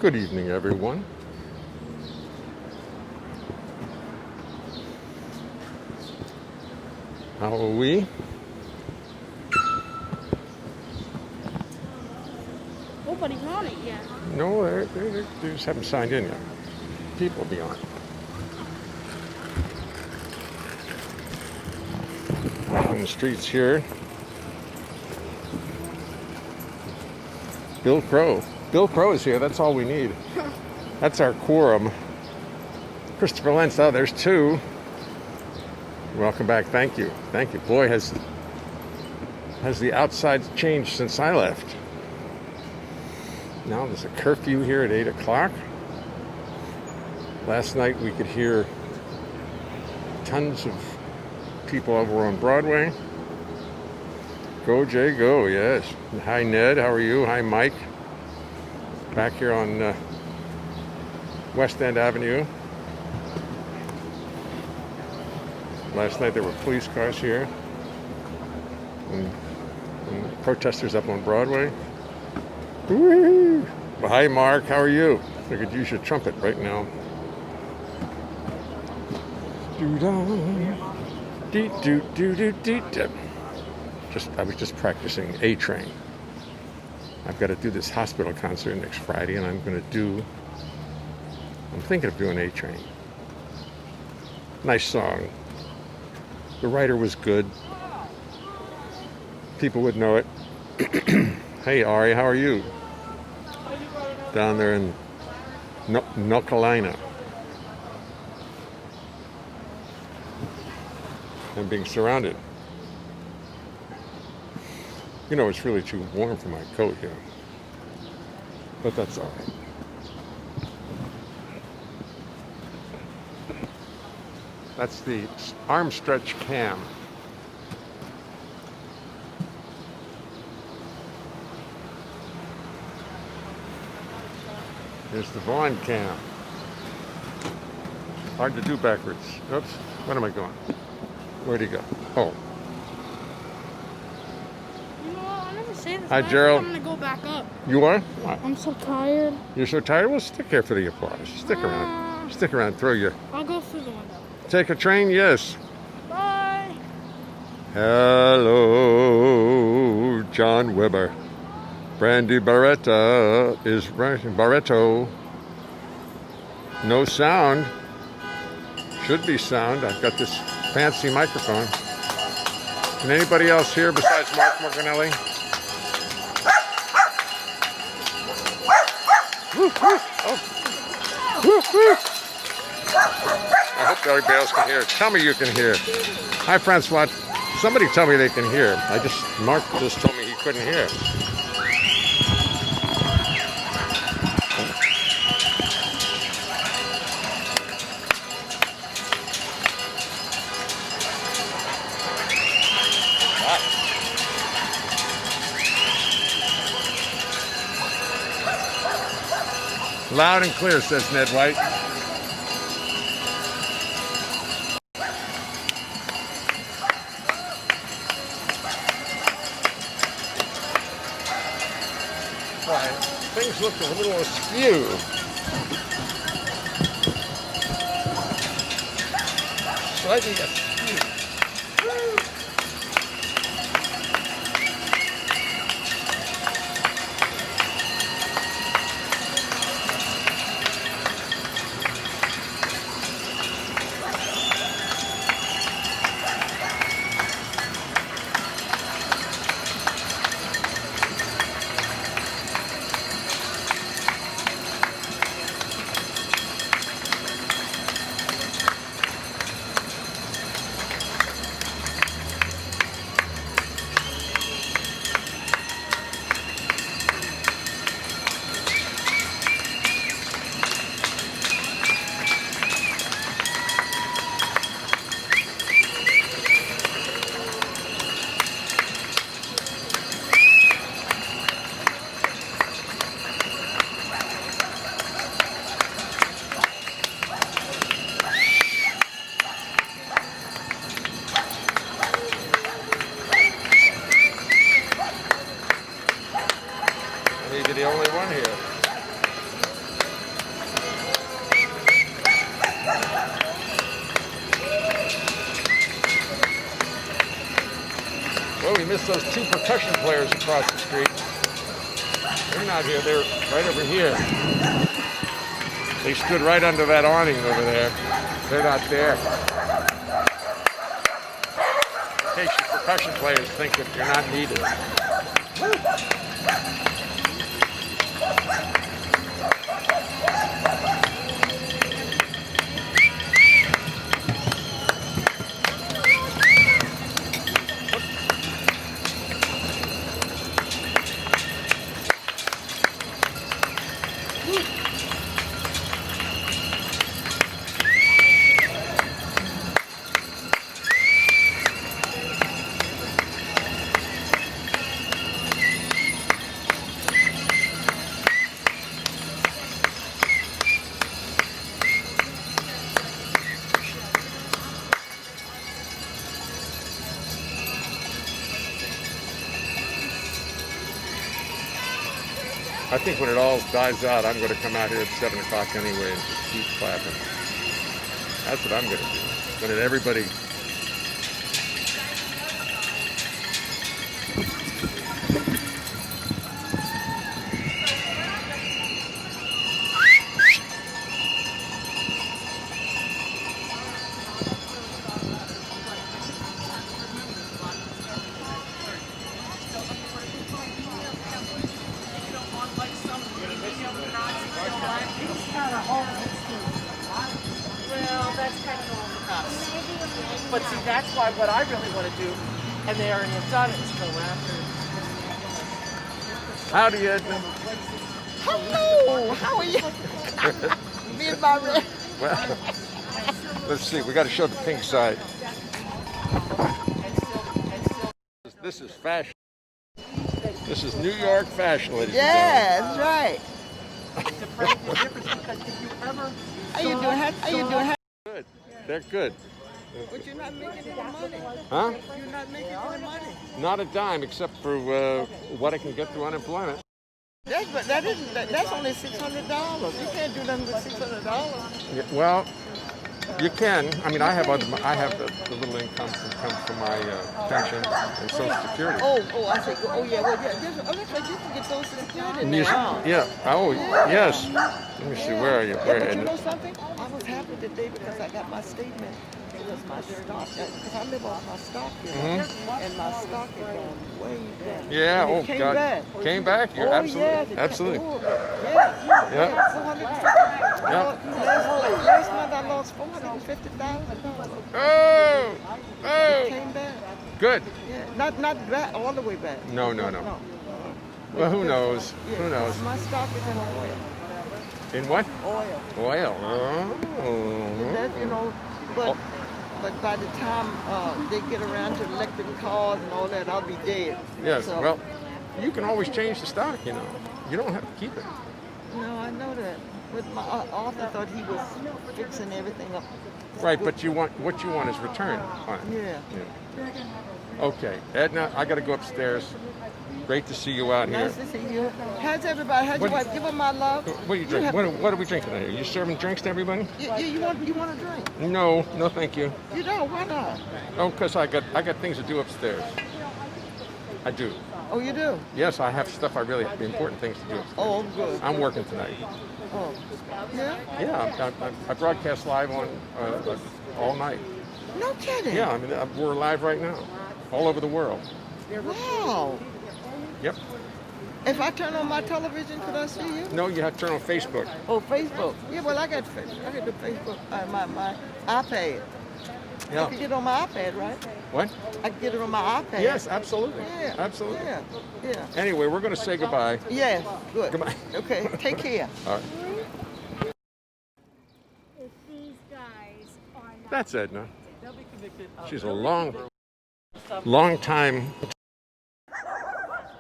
Good evening, everyone. How are we? Nobody's on it yet. No, they just haven't signed in yet. People will be on. On the streets here. Bill Crow. Bill Crow is here. That's all we need. That's our quorum. Christopher Lentz. Oh, there's two. Welcome back. Thank you. Thank you. Boy, has the outside changed since I left. Now there's a curfew here at 8 o'clock. Last night we could hear tons of people over on Broadway. Go, Jay, go, yes. Hi, Ned. How are you? Hi, Mike. Back here on West End Avenue. Last night there were police cars here. And protesters up on Broadway. Woo-hoo. Well, hi, Mark. How are you? I could use your trumpet right now. I was just practicing A Train. I've got to do this hospital concert next Friday, and I'm thinking of doing A Train. Nice song. The writer was good. People would know it. Hey, Ari, how are you? Down there in North Carolina. I'm being surrounded. You know, it's really too warm for my coat here. But that's all right. That's the arm stretch cam. Here's the Vaughn cam. Hard to do backwards. Oops. Where am I going? Where'd he go? Oh. You know what? I never say this. Hi, Gerald. I'm gonna go back up. You are? What? I'm so tired. You're so tired? Well, stick here for the applause. Stick around. Stick around. Throw your... I'll go through the window. Take a train? Yes. Bye. Hello, John Weber. Brandy Barretta is writing. Barretto. No sound. Should be sound. I've got this fancy microphone. Can anybody else hear besides Mark Morganelli? Woof, woof. Oh. Woof, woof. I hope everybody else can hear. Tell me you can hear. Hi, Francois. Somebody tell me they can hear. Mark just told me he couldn't hear. Loud and clear, says Ned White. Things look a little askew. Slightly askew. Maybe the only one here. miss those two percussion players across the street. They're not here. They're right over here. They stood right under that awning over there. They're not there. In case you percussion players think that you're not needed. I think when it all dies out, I'm going to come out here at 7 o'clock anyway and just keep clapping. That's what I'm going to do. When everybody... Well, that's kind of on us. But see, that's why what I really want to do, and they already have done it, is go after. Howdy, Edna. Hello, how are you? Me and my red. Well, let's see. We got to show the pink side. This is fashion. This is New York fashion, ladies and Yeah, that's right. How you doing? How you doing? gentlemen. Good. They're good. But you're not making any money. Huh? You're not making any money. Not a dime, except for what I can get through unemployment. That's only $600. You can't do nothing with $600. Yeah, well, you can. I mean, I have the little income comes from my pension and Social Security. I see. Oh, yeah. Well, yeah. It looks like you can get Social Security now. Yeah. Oh, yes. Let me see. Where are you? Where? But you know something? I was happy today because I got my statement. It was my stock. Because I live off my stock here. And my stock is going way down. Yeah. And Oh, it came God. back. Came back? You're absolutely. Yeah, Absolutely. Yeah. 450. Yeah. Last month I lost $450,000. Oh. It Oh. came back. Good. Yeah. Not back, all the way back. No. Well, who knows? Yeah. Who knows? My stock is in oil. In what? Oil. Oil. Oh. That, but by the time they get around to electric cars and all that, I'll be dead. Yes. So, Well, you can always change the stock. You know. You don't have to keep it. No, I know that. But my author thought he was fixing everything up. Right, but what you want is return on it. Yeah. Okay, Edna, I got to go upstairs. Great to see you out here. Nice to see you. How's everybody? How's your wife? Give her my love. What are you drinking? What are we drinking here? You serving drinks to everybody? You want a drink? No, thank you. You don't? Why not? Oh, because I got things to do upstairs. I do. Oh, you do? Yes, I have important things to do upstairs. Oh, good. I'm working tonight. Oh, yeah? Yeah, I broadcast live on all night. No kidding. Yeah, I mean we're live right now, all over the world. Wow. Yep. If I turn on my television, could I see you? No, you have to turn on Facebook. Oh, Facebook. Yeah, well, I got the Facebook, my iPad. Yeah. I can get it on my iPad, right? What? I can get it on my iPad. Yes, absolutely. Yeah. Absolutely. Yeah. Anyway, we're going to say goodbye. Yes, good. Goodbye. Okay, take care. All right. If these guys are not That's Edna. They'll be convicted. She's a long time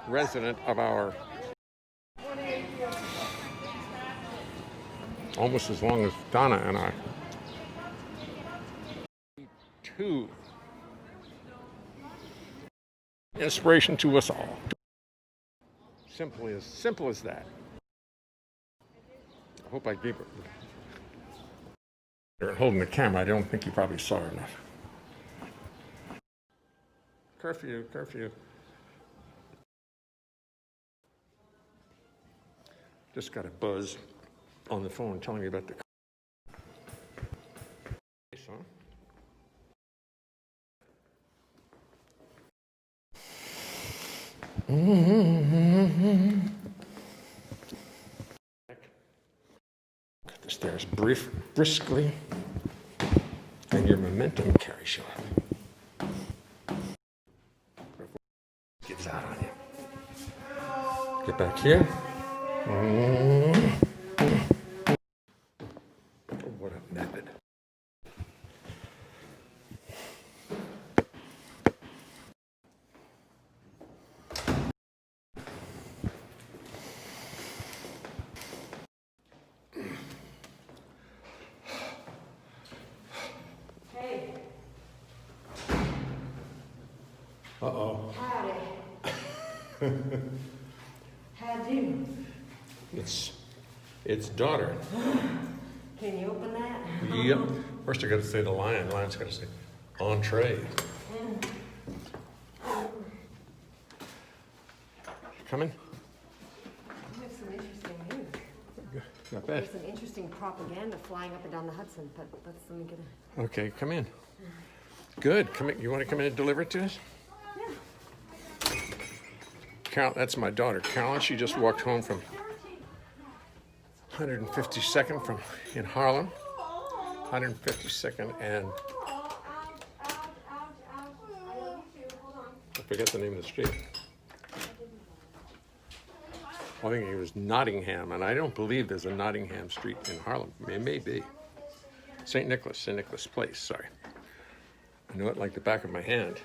resident of our, almost as long as Donna and I. Two. Inspiration to us all. Simple as that. I hope I gave her. Holding the camera, I don't think you probably saw her enough. Curfew. Just got a buzz on the phone telling me about the. Huh? The stairs briskly, and your momentum carries you up. Gives out on you. Get back here. Oh, what a method. Hey. Uh-oh. Howdy. How'd you? It's daughter. Can you open that? Yep. First I gotta say the lion. Lion's gotta say entree. Coming? We have some interesting news. Not bad. There's some interesting propaganda flying up and down the Hudson, but let me get a... Okay, come in. Good. Come in. You want to come in and deliver it to us? Yeah. Carol, that's my daughter, Carolyn. She just walked home from 152nd from in Harlem. 152nd and I forget the name of the street. I think it was Nottingham, and I don't believe there's a Nottingham Street in Harlem. It may be. St. Nicholas Place, sorry. I know it like the back of my hand.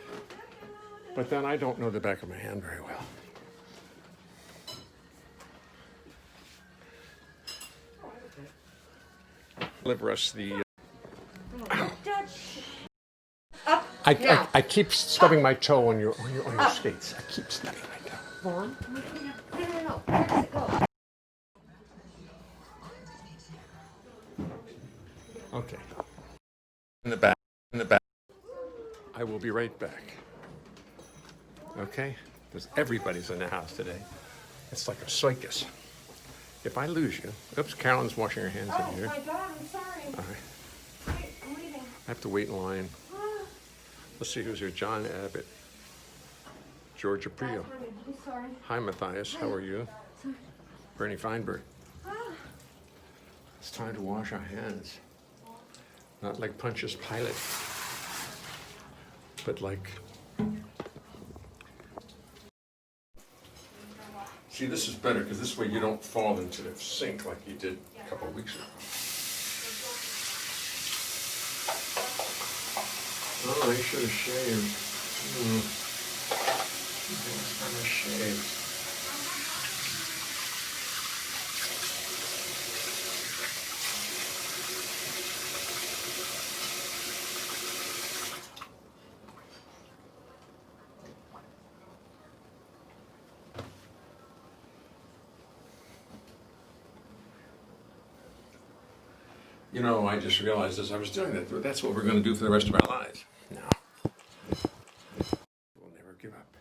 But then I don't know the back of my hand very well. Deliver us the... Up. Now. I keep stubbing my toe on your skates. I keep stubbing my toe. Vaughn? No. Where does it go? Okay. In the back. I will be right back. Okay? Because everybody's in the house today. It's like a circus. If I lose you... Oops, Carolyn's washing her hands in here. Oh my God, I'm sorry. All right. Wait, I'm leaving. I have to wait in line. Let's see who's here. John Abbott. Georgia Prio. I'm sorry. Hi, Matthias. How are you? Bernie Feinberg. It's time to wash our hands. Not like Pontius Pilate, but like... See, this is better because this way you don't fall into the sink like you did a couple of weeks ago. Oh, I should have shaved. Last time I shaved. You know, I just realized as I was doing that, that's what we're going to do for the rest of our lives. No. We'll never give up.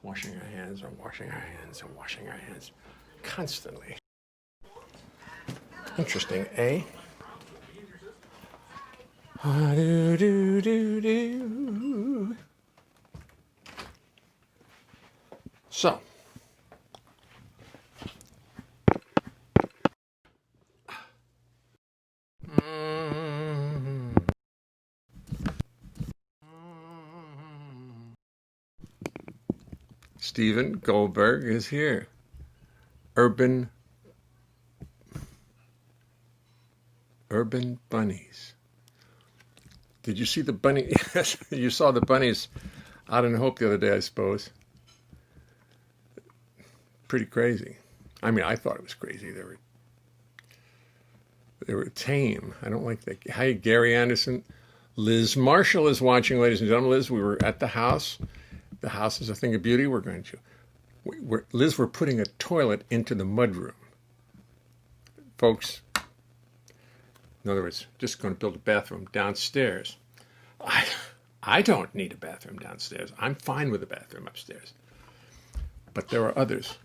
Washing our hands and washing our hands and washing our hands. Constantly. Interesting, eh? Do. So. Stephen Goldberg is here. Urban bunnies. Did you see the bunny? Yes, you saw the bunnies out in Hope the other day, I suppose. Pretty crazy. I mean, I thought it was crazy. They were tame. I don't like that. Hi, Gary Anderson. Liz Marshall is watching, ladies and gentlemen. Liz, we were at the house. The house is a thing of beauty. We're going to... Liz, we're putting a toilet into the mudroom. Folks, in other words, just going to build a bathroom downstairs. I don't need a bathroom downstairs. I'm fine with a bathroom upstairs. But there are others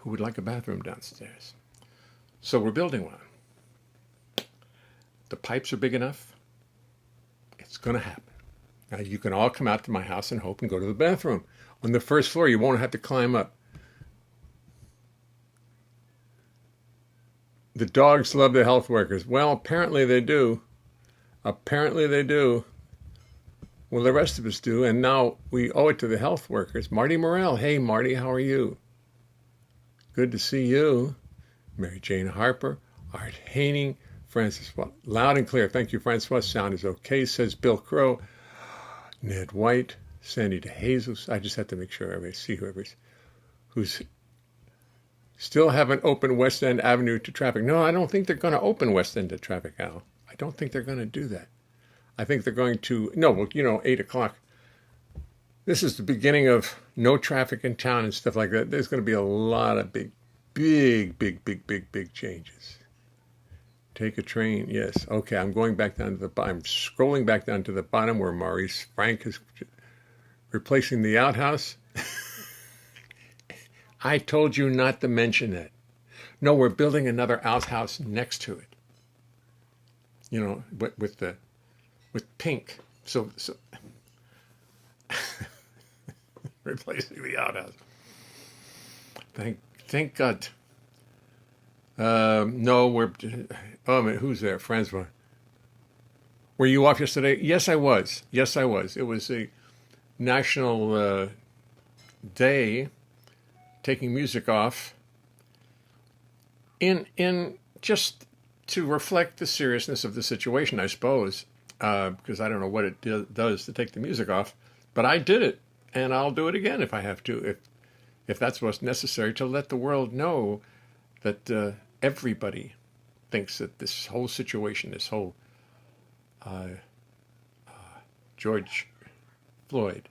who would like a bathroom downstairs. So we're building one. The pipes are big enough. It's going to happen. Now you can all come out to my house and hope and go to the bathroom. On the first floor, you won't have to climb up. The dogs love the health workers. Well, apparently they do. Apparently they do. Well, the rest of us do. And now we owe it to the health workers. Marty Morell. Hey, Marty, how are you? Good to see you. Mary Jane Harper. Art Haining. Francis, loud and clear. Thank you, Francois. Sound is okay, says Bill Crow. Ned White. Sandy DeJesus. I just have to make sure everybody see who's still haven't opened West End Avenue to traffic. No, I don't think they're going to open West End to traffic, Al. I don't think they're going to do that. I think they're going to, 8 o'clock. This is the beginning of no traffic in town and stuff like that. There's going to be a lot of big changes. Take a train, yes. Okay, I'm going back down to the bottom. I'm scrolling back down to the bottom where Maurice Frank is replacing the outhouse. I told you not to mention it. No, we're building another outhouse next to it. With pink. So replacing the outhouse. Thank God. No, who's there? Francois. Were you off yesterday? Yes, I was. It was a national day taking music off in just to reflect the seriousness of the situation, I suppose, because I don't know what it does to take the music off, but I did it, and I'll do it again if I have to, if that's what's necessary, to let the world know that everybody thinks that this whole situation, this whole George Floyd,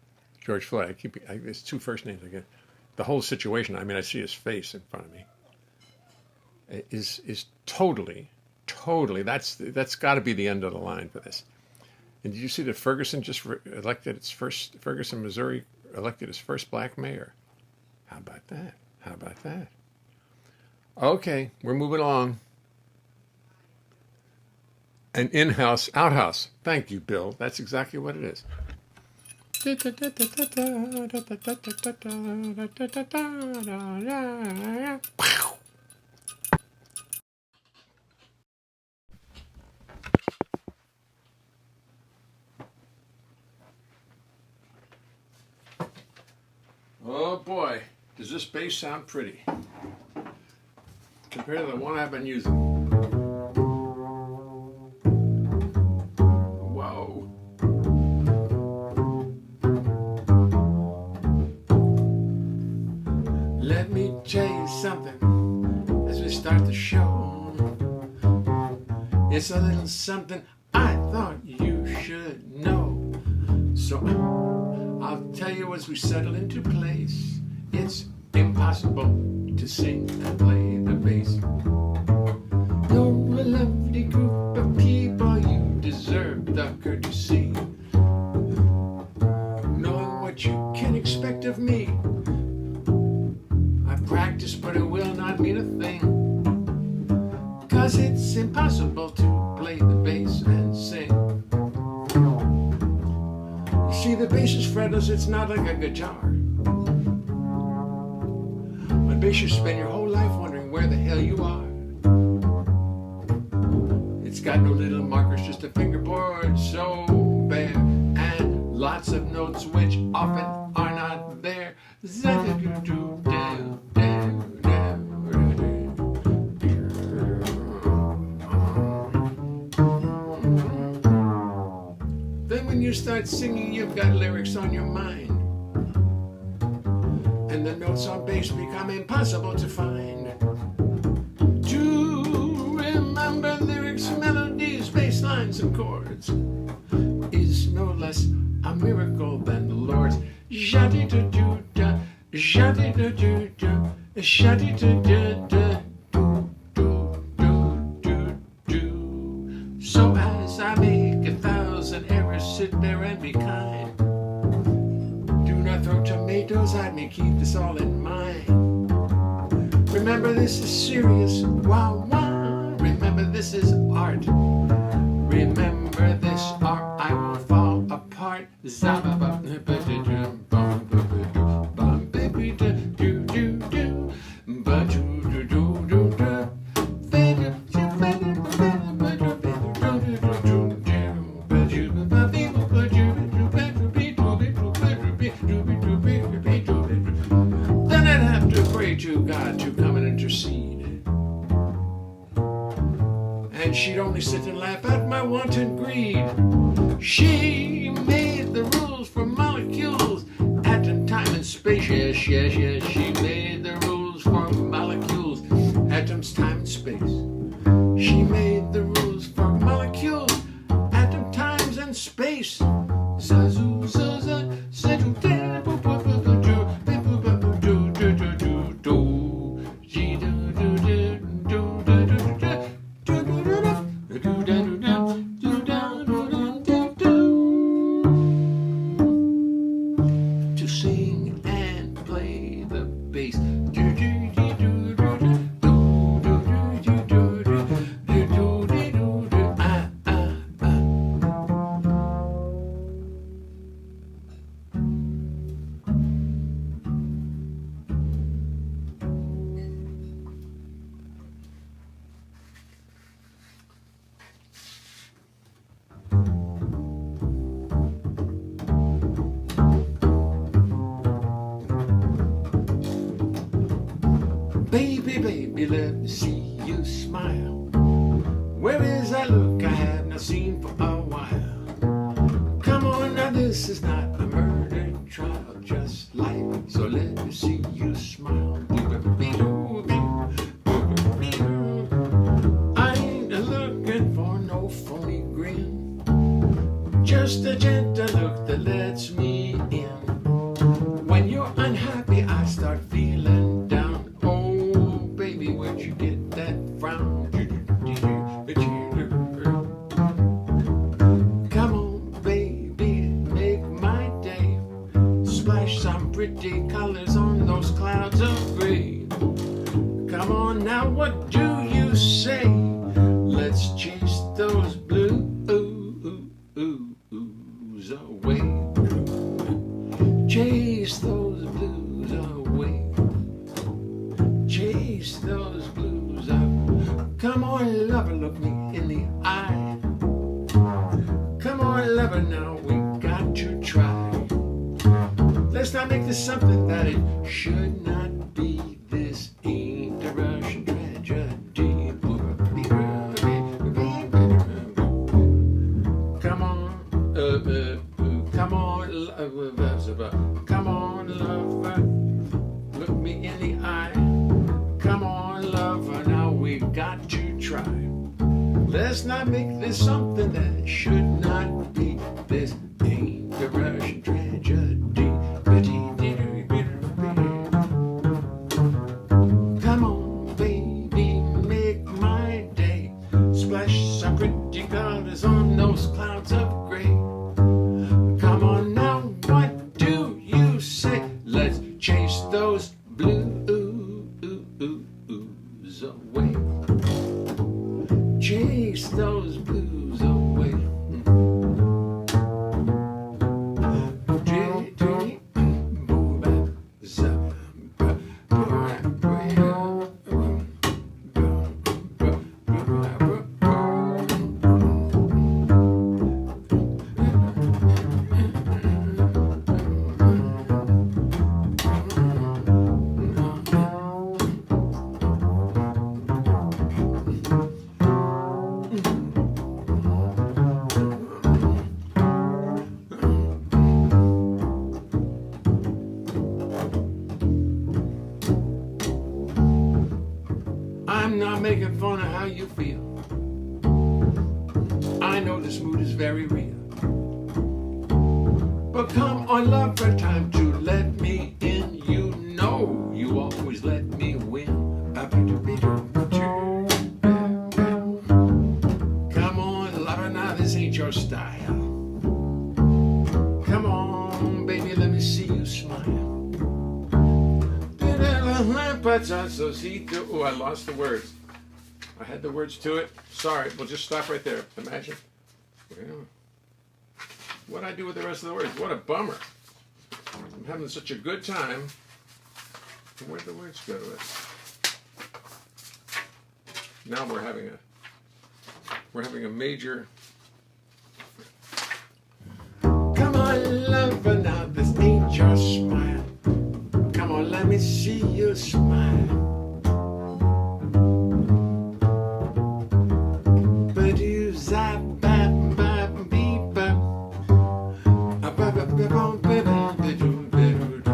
it's two first names again. The whole situation, I see his face in front of me, is totally, that's got to be the end of the line for this. And did you see that Ferguson just Ferguson, Missouri elected its first black mayor? How about that? Okay, we're moving along. An in-house, outhouse. Thank you, Bill. That's exactly what it is. Oh boy, does this bass sound pretty compared to the one I've been using. Whoa. Let me tell you something as we start the show. It's a little something I thought you should know. So I'll tell you as we settle into place, it's impossible to sing and play the bass. You're a lovely group of people, you deserve the courtesy. Knowing what you can expect of me, I practice but it will not mean a thing, 'cause it's impossible to play the bass and sing. You see, the bass is fretless, it's not like a guitar. On bass you spend your whole life wondering where the hell you are. It's got no little markers, just a fingerboard so bare, and lots of notes which often are not there. Then when you start singing, you've got lyrics on your mind, and the notes on bass become impossible to find. To remember lyrics, melodies, bass lines, and chords is no less a miracle than the Lord's. Shadi-da-doo-da, shadi-da-doo-da, shadi-da-da-da, do-do-do-do. So as I make 1,000 errors, sit there and be kind. Do not throw tomatoes at me, keep this all in mind. Remember this is serious. Wow, wow. Remember this is art. Remember this or I will fall apart. Then I'd have to pray to God to come and intercede. And she'd only sit and laugh at my wanton greed. She made the rules for molecules, atom, time, and space. Yes, yes, yes, she made the rules for molecules, atoms, time, and space. She made the rules for molecules, atom, times, and space. Zazu, zaza, zazu, da, boo, boo, boo, boo, do, boo, boo, boo, boo, do, do, do, do, do. Gee, do, do, do, do, do, do, do, do, do, do, do, do, do, do, do, do, do. To sing and play the bass. Do, do, do, do, do, do, do, do, do, do, do, do, do, do, do, ah, ah, ah. Baby, baby, let me see you smile. Where is that look I have not seen for a while? Come on now, this is not a murder trial, just life. So let me see you smile. I ain't looking for no phony grin, just a gentle look that lets me in. When you're unhappy, I start feeling down. Oh, baby, where'd you get that frown? Come on, baby, make my day. Splash some pretty colors on those clouds of gray. Come on now, what do you say? Let's chase those blues away. Chase those blues away. Chase those blues up. Come on, lover, look me in the eye. Come on, lover, now we got to try. Let's not make this something that it should not be. This ain't a Russian tragedy. Come on, come on, come on, lover, look me in the eye. Come on, lover, now we've got to try. Let's not make this something that should not be. This ain't the Russian tragedy. Come on, baby, make my day. Splash some pretty colors on those clouds of gray. Come on now, what do you say? Let's chase those blues away. Chase those blues away. I'm not making fun of how you feel. I know this mood is very real. But come on, love, for time to let me in. You know you always let me win. Come on, lover, now this ain't your style. Come on, baby, let me see you smile. so see. Oh, I lost the words. I had the words to it. Sorry, we'll just stop right there. Imagine. Well, what'd I do with the rest of the words? What a bummer. I'm having such a good time. Where'd the words go to it? Now we're having a major. Come on, lover, now this ain't your smile. Come on, let me see you smile. But you zap, bap, bap, beep, bap. A bap, bap, bap, bap, bap, bap, do, do, do, do.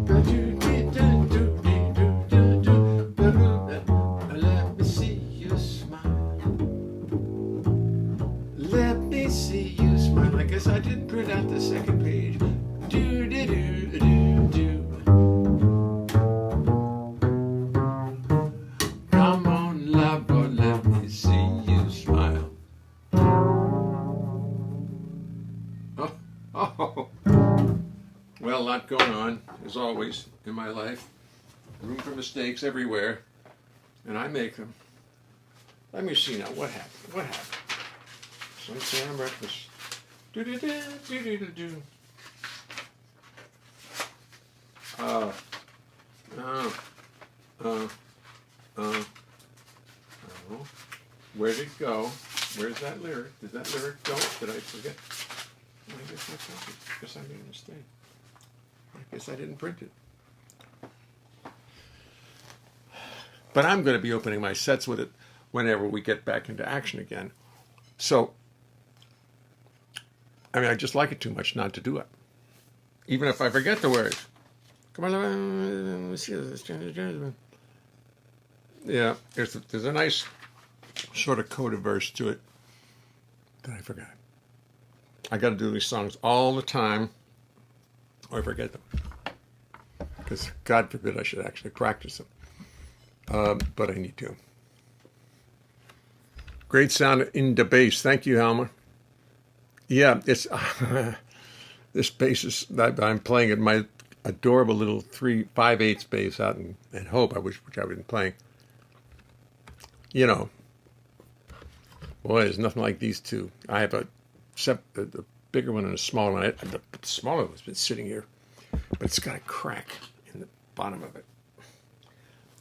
But you did, do, do, do, do, do, do, do. Let me see you smile. Let me see you smile. I guess I didn't print out the second page. Do, do, do, do, do. Come on, lover, let me see you smile. Oh. Well, a lot going on, as always, in my life. Room for mistakes everywhere, and I make them. Let me see now. What happened? What happened? Some say I'm reckless. Do do do do do do do. Where did it go? Where's that lyric? Did that lyric go? Did I forget? I guess I copied. I guess I made a mistake. I guess I didn't print it. But I'm going to be opening my sets with it whenever we get back into action again. So, I mean, I just like it too much not to do it. Even if I forget the words. Come on, let's see this. Yeah, there's a nice sort of coded verse to it that I forgot. I got to do these songs all the time, or I forget them. Because God forbid I should actually practice them. But I need to. Great sound in the bass. Thank you, Halma. Yeah, it's this bass is that I'm playing at my adorable little 3/5/8 bass out in Hope, which I've been playing. You know, boy, there's nothing like these two. I have the bigger one and a smaller one. The smaller one's been sitting here, but it's got a crack in the bottom of it.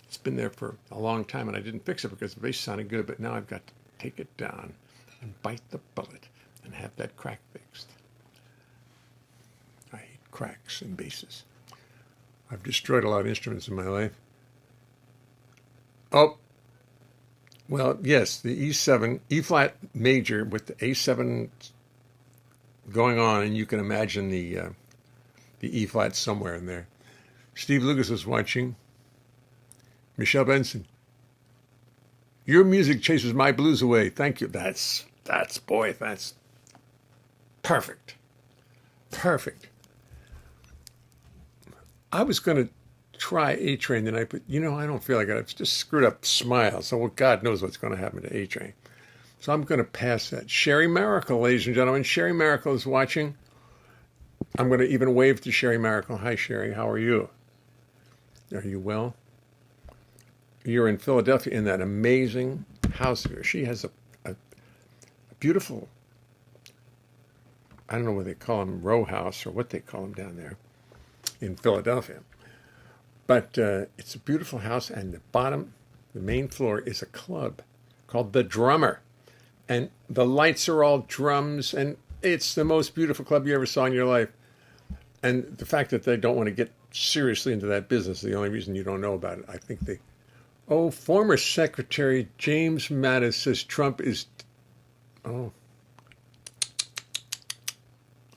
It's been there for a long time, and I didn't fix it because the bass sounded good, but now I've got to take it down and bite the bullet and have that crack fixed. I hate cracks in basses. I've destroyed a lot of instruments in my life. Oh, well, yes, the E7, E-flat major with the A7 going on, and you can imagine the E-flat somewhere in there. Steve Lucas was watching. Michelle Benson. Your music chases my blues away. Thank you. That's perfect. Perfect. I was going to try A-Train tonight, but I don't feel like it. I've just screwed up Smile, so God knows what's going to happen to A-Train. So I'm going to pass that. Sherry Miracle, ladies and gentlemen. Sherry Miracle is watching. I'm going to even wave to Sherry Miracle. Hi, Sherry. How are you? Are you well? You're in Philadelphia in that amazing house here. She has a beautiful, I don't know what they call them, row house or what they call them down there in Philadelphia. But it's a beautiful house, and the bottom, the main floor, is a club called The Drummer. And the lights are all drums, and it's the most beautiful club you ever saw in your life. And the fact that they don't want to get seriously into that business is the only reason you don't know about it. I think they... Oh, former Secretary James Mattis says Trump is... Oh.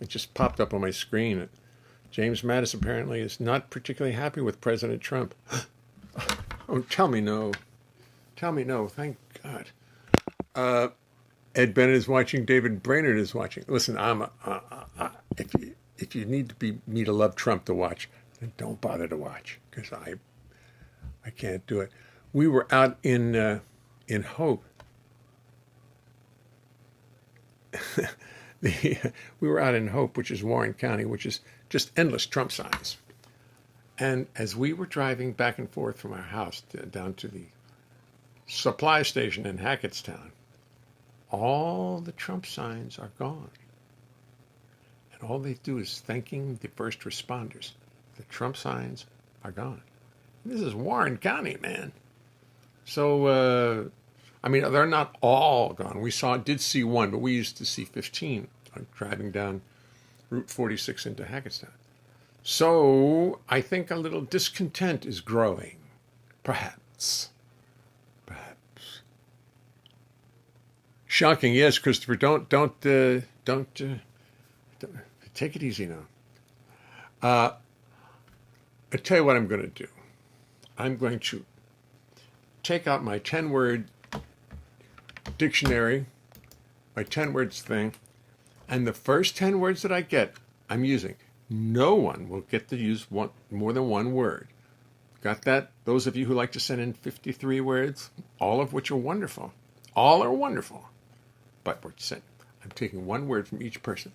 It just popped up on my screen. James Mattis apparently is not particularly happy with President Trump. Oh, tell me no. Tell me no. Thank God. Ed Bennett is watching. David Brainerd is watching. Listen, if you need me to love Trump to watch, then don't bother to watch, because I can't do it. We were out in Hope. We were out in Hope, which is Warren County, which is just endless Trump signs. And as we were driving back and forth from our house down to the supply station in Hackettstown, all the Trump signs are gone. And all they do is thanking the first responders. The Trump signs are gone. This is Warren County, man. So, I mean, they're not all gone. We did see one, but we used to see 15 driving down Route 46 into Hackettstown. So I think a little discontent is growing, perhaps. Shocking, yes, Christopher. Don't take it easy now. I tell you what I'm going to do. I'm going to take out my 10-word dictionary, my 10 words thing, and the first 10 words that I get, I'm using. No one will get to use more than one word. Got that? Those of you who like to send in 53 words, all of which are wonderful. All are wonderful. But I'm taking one word from each person.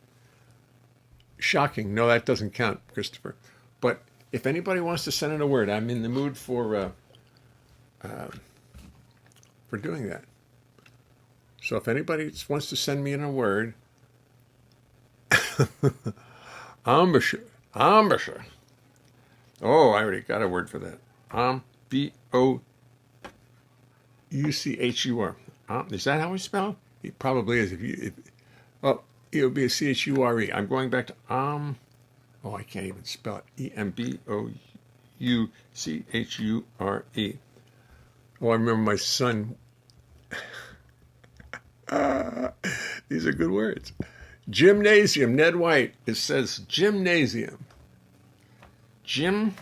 Shocking. No, that doesn't count, Christopher. But if anybody wants to send in a word, I'm in the mood for doing that. So if anybody wants to send me in a word, ambusher. Oh, I already got a word for that. B-O-U-C-H-U-R. Is that how we spell? It probably is. It would be a C-H-U-R-E. I'm going back to Oh, I can't even spell it. E-M-B-O-U-C-H-U-R-E. Oh, I remember my son. These are good words. Gymnasium. Ned White. It says gymnasium. Gym.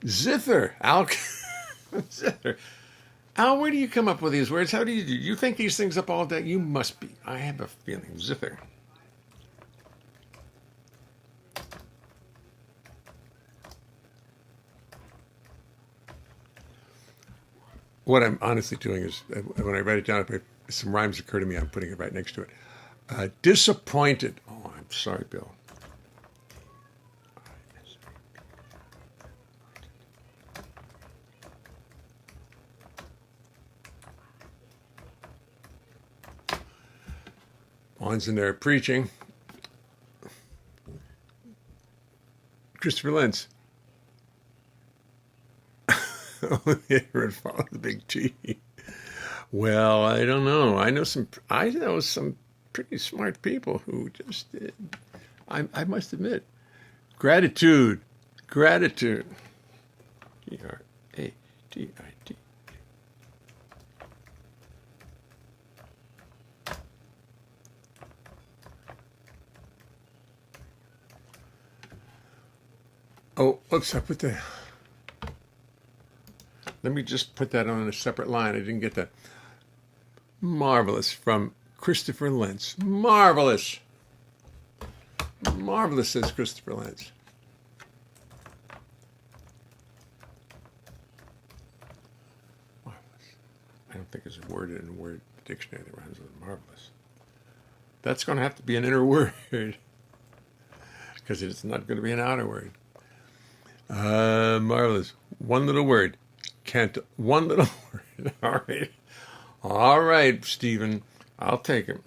Zither. Al. Zither. Al, where do you come up with these words? How do you do? You think these things up all day? You must be. I have a feeling. Zither. What I'm honestly doing is, when I write it down, if some rhymes occur to me, I'm putting it right next to it. Disappointed. Oh, I'm sorry, Bill. Juan's in there preaching. Christopher Lentz. Everyone follow the big T. Well, I don't know. I know some pretty smart people who just did. I must admit. Gratitude. Gratitude. Oh, oops, I put that. Let me just put that on a separate line. I didn't get that. Marvelous from Christopher Lentz. Marvelous. Marvelous, says Christopher Lentz. Marvelous. I don't think there's a word in a word dictionary that rhymes with marvelous. That's going to have to be an inner word because it's not going to be an outer word. Marvelous. One little word. One little word. All right, Stephen. I'll take it.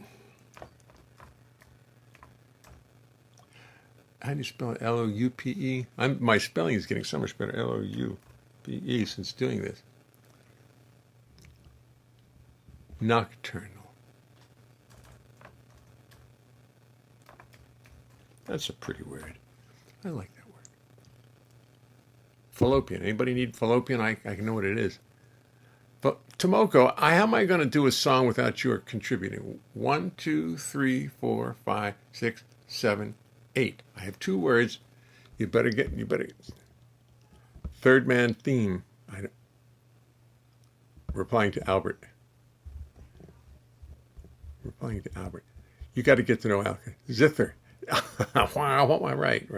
How do you spell it? L-O-U-P-E? My spelling is getting so much better. L-O-U-P-E since doing this. Nocturnal. That's a pretty word. I like that word. Fallopian. Anybody need fallopian? I know what it is. But Tomoko, how am I going to do a song without your contributing? 1, 2, 3, 4, 5, 6, 7, 8. I have 2 words. You better get. Third man theme. Replying to Albert. You got to get to know Al. Zither. Right. I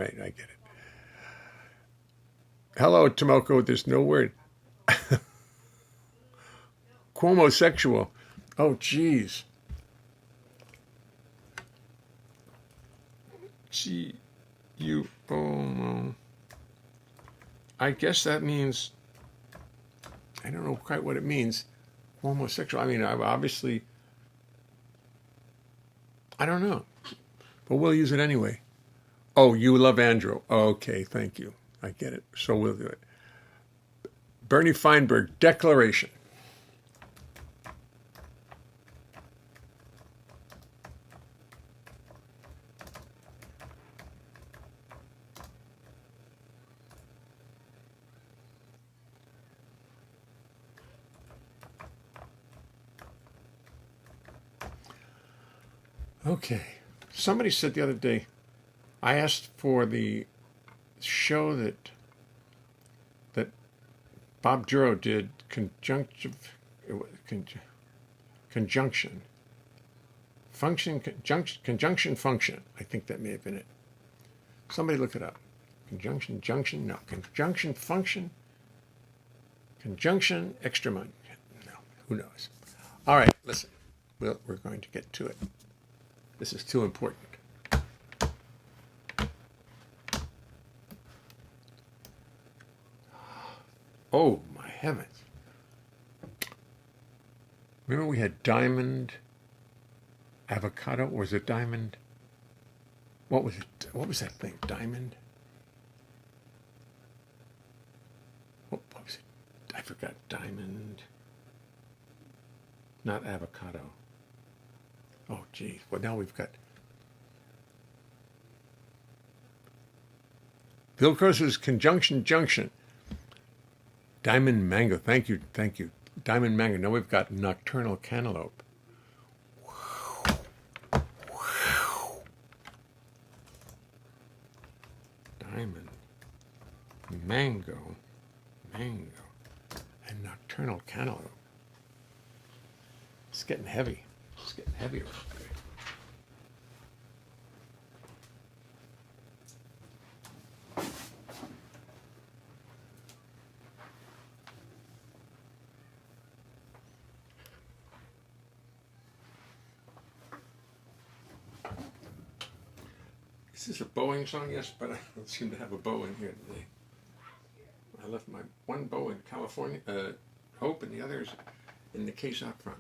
get it. Hello, Tomoko. There's no word. Homosexual. Oh, geez. G-U-O. I guess that means, I don't know quite what it means. Homosexual. I mean, obviously, I don't know. But we'll use it anyway. Oh, you love Andrew. Okay, thank you. I get it. So we'll do it. Bernie Feinberg, declaration. Okay. Somebody said the other day, I asked for the show that Bob Duro did, conjunction function. I think that may have been it. Somebody look it up. Conjunction function, conjunction extremon. No, who knows? All right, listen. Well, we're going to get to it. This is too important. Oh, my heavens. Remember we had diamond avocado? Or was it diamond? What was it? What was that thing? Diamond? What was it? I forgot. Diamond. Not avocado. Oh, geez. Well, now we've got Bill Cross's conjunction junction. Diamond mango. Thank you. Diamond mango. Now we've got nocturnal cantaloupe. Diamond, mango, and nocturnal cantaloupe. It's getting heavy. It's getting heavier. Is this a Boeing song? Yes, but I don't seem to have a bow in here today. I left my one bow in California, Hope, and the others in the case out front.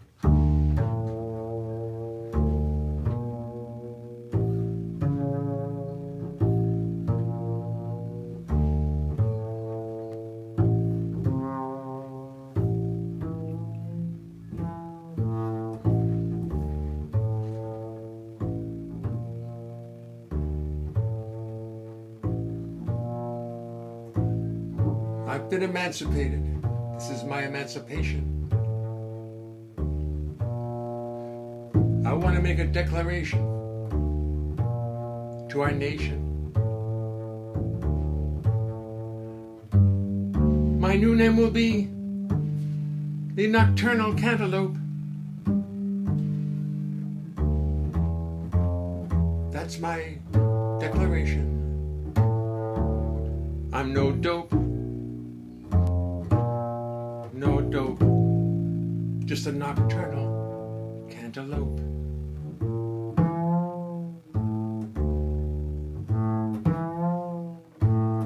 I've been emancipated. This is my emancipation. I want to make a declaration to our nation. My new name will be the Nocturnal Cantaloupe. That's my declaration. I'm no dope. No dope, just a nocturnal cantaloupe.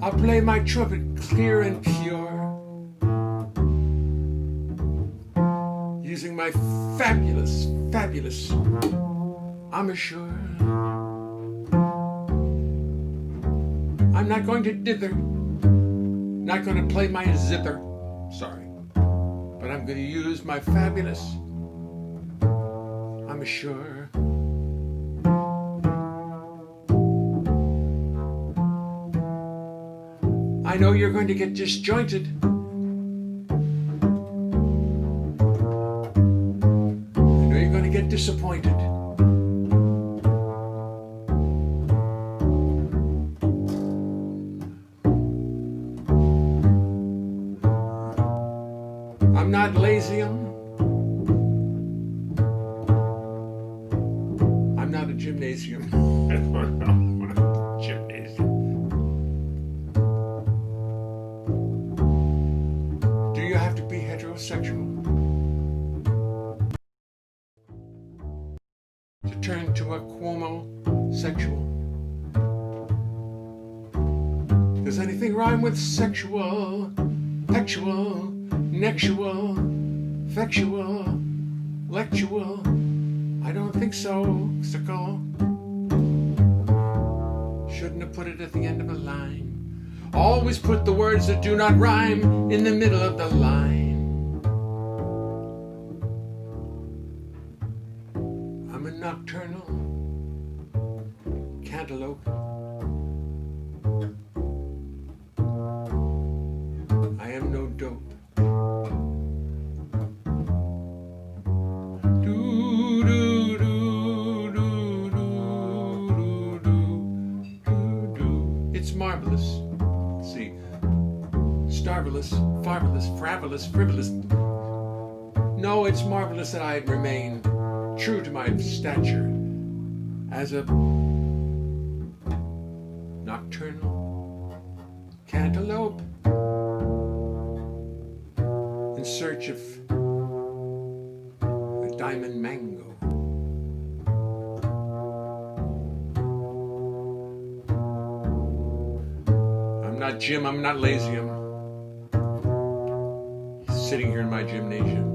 I'll play my trumpet clear and pure, using my fabulous embouchure. I'm not going to dither, not going to play my zither, sorry. But I'm going to use my fabulous, I'm sure. I know you're going to get disjointed. I know you're going to get disappointed. I'm not lazy. I'm not a gymnasium. Gymnasium. Do you have to be heterosexual? to turn to a Cuomo sexual. Does anything rhyme with sexual, actual, nexual, factual, lectual? I don't think so, sickle. Shouldn't have put it at the end of a line. Always put the words that do not rhyme in the middle of the line. I'm a nocturnal cantaloupe. I am no dope. It's marvelous. Let's see. Starvelous, farvelous, fravelous, frivolous. No, it's marvelous that I remain true to my stature as a nocturnal cantaloupe in search of a diamond mango. I'm not Jim, I'm not lazy, I'm sitting here in my gymnasium.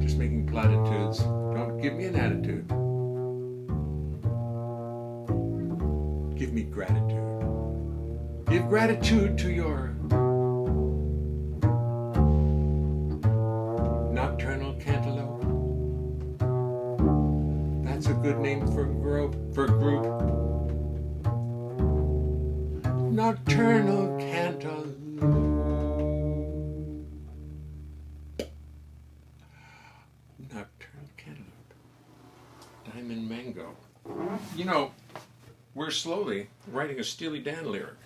Just making platitudes. Don't give me an attitude. Give me gratitude. Give gratitude to your nocturnal cantaloupe. That's a good name for group. Nocturnal cantaloupe. Nocturnal cantaloupe. Diamond mango. You know, we're slowly writing a Steely Dan lyric.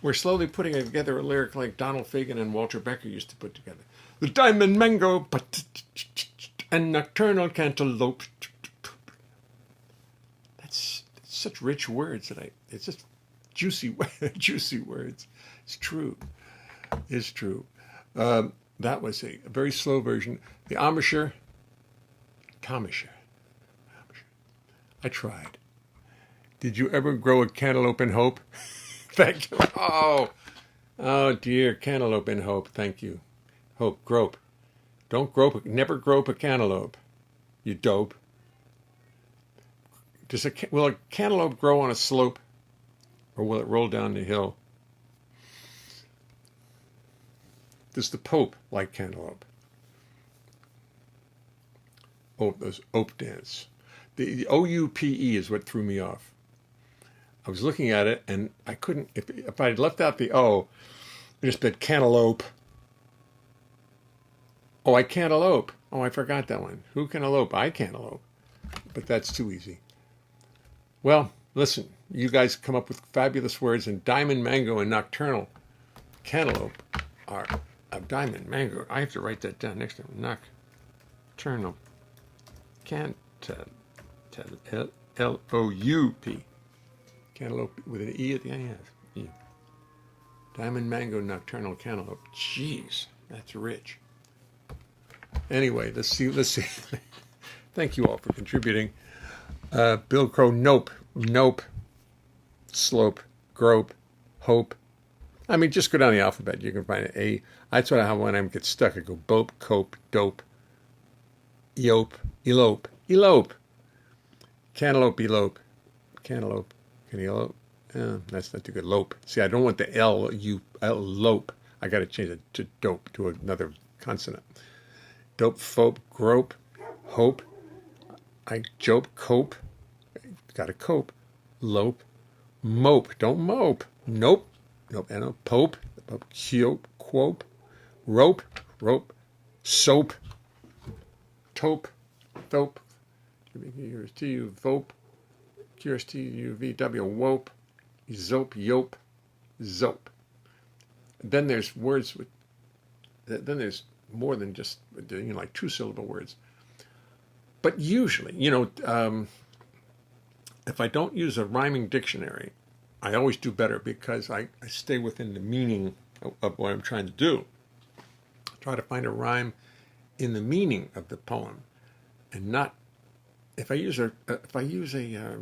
We're slowly putting together a lyric like Donald Fagen and Walter Becker used to put together. The diamond mango and nocturnal cantaloupe. That's such rich words that it's just juicy words. It's true. It's true. That was a very slow version. The embouchure. I tried. Did you ever grow a cantaloupe in hope? Thank you. Oh dear, cantaloupe in hope. Thank you. Hope, grope. Don't grope. Never grope a cantaloupe. You dope. Will a cantaloupe grow on a slope, or will it roll down the hill? Does the Pope like cantaloupe? Oh, those ope dance. The O-U-P-E is what threw me off. I was looking at it, and I couldn't, if I had left out the O, it just said cantaloupe. Oh, I cantaloupe. Oh, I forgot that one. Who can elope? I cantaloupe. But that's too easy. Well, listen, you guys come up with fabulous words, and diamond mango and nocturnal cantaloupe are a diamond mango. I have to write that down next time. Nocturnal cantaloupe. L-O-U-P. Cantaloupe with an E at the end. Yes. E. Diamond mango nocturnal cantaloupe. Jeez, that's rich. Anyway, let's see. Thank you all for contributing. Bill Crow, nope, slope, grope, hope. I mean, just go down the alphabet. You can find an A. That's what I have when I get stuck. I go bope, cope, dope, eope, elope. Cantaloupe, elope. Cantaloupe, can elope? That's not too good. Lope. See, I don't want the L-lope. I got to change it to dope, to another consonant. Dope, fope, grope, hope. I jope, cope. Got to cope. Lope. Mope. Don't mope. Nope. And pope. Quope. Quope. Rope. Soap. Tope. Thope. T-U, vope. Q-S-T-U-V-W, wope. Zope, yope, zope. Then there's words with, then there's more than just, like two-syllable words. But usually, if I don't use a rhyming dictionary, I always do better because I stay within the meaning of what I'm trying to do. I try to find a rhyme in the meaning of the poem, and not if I use a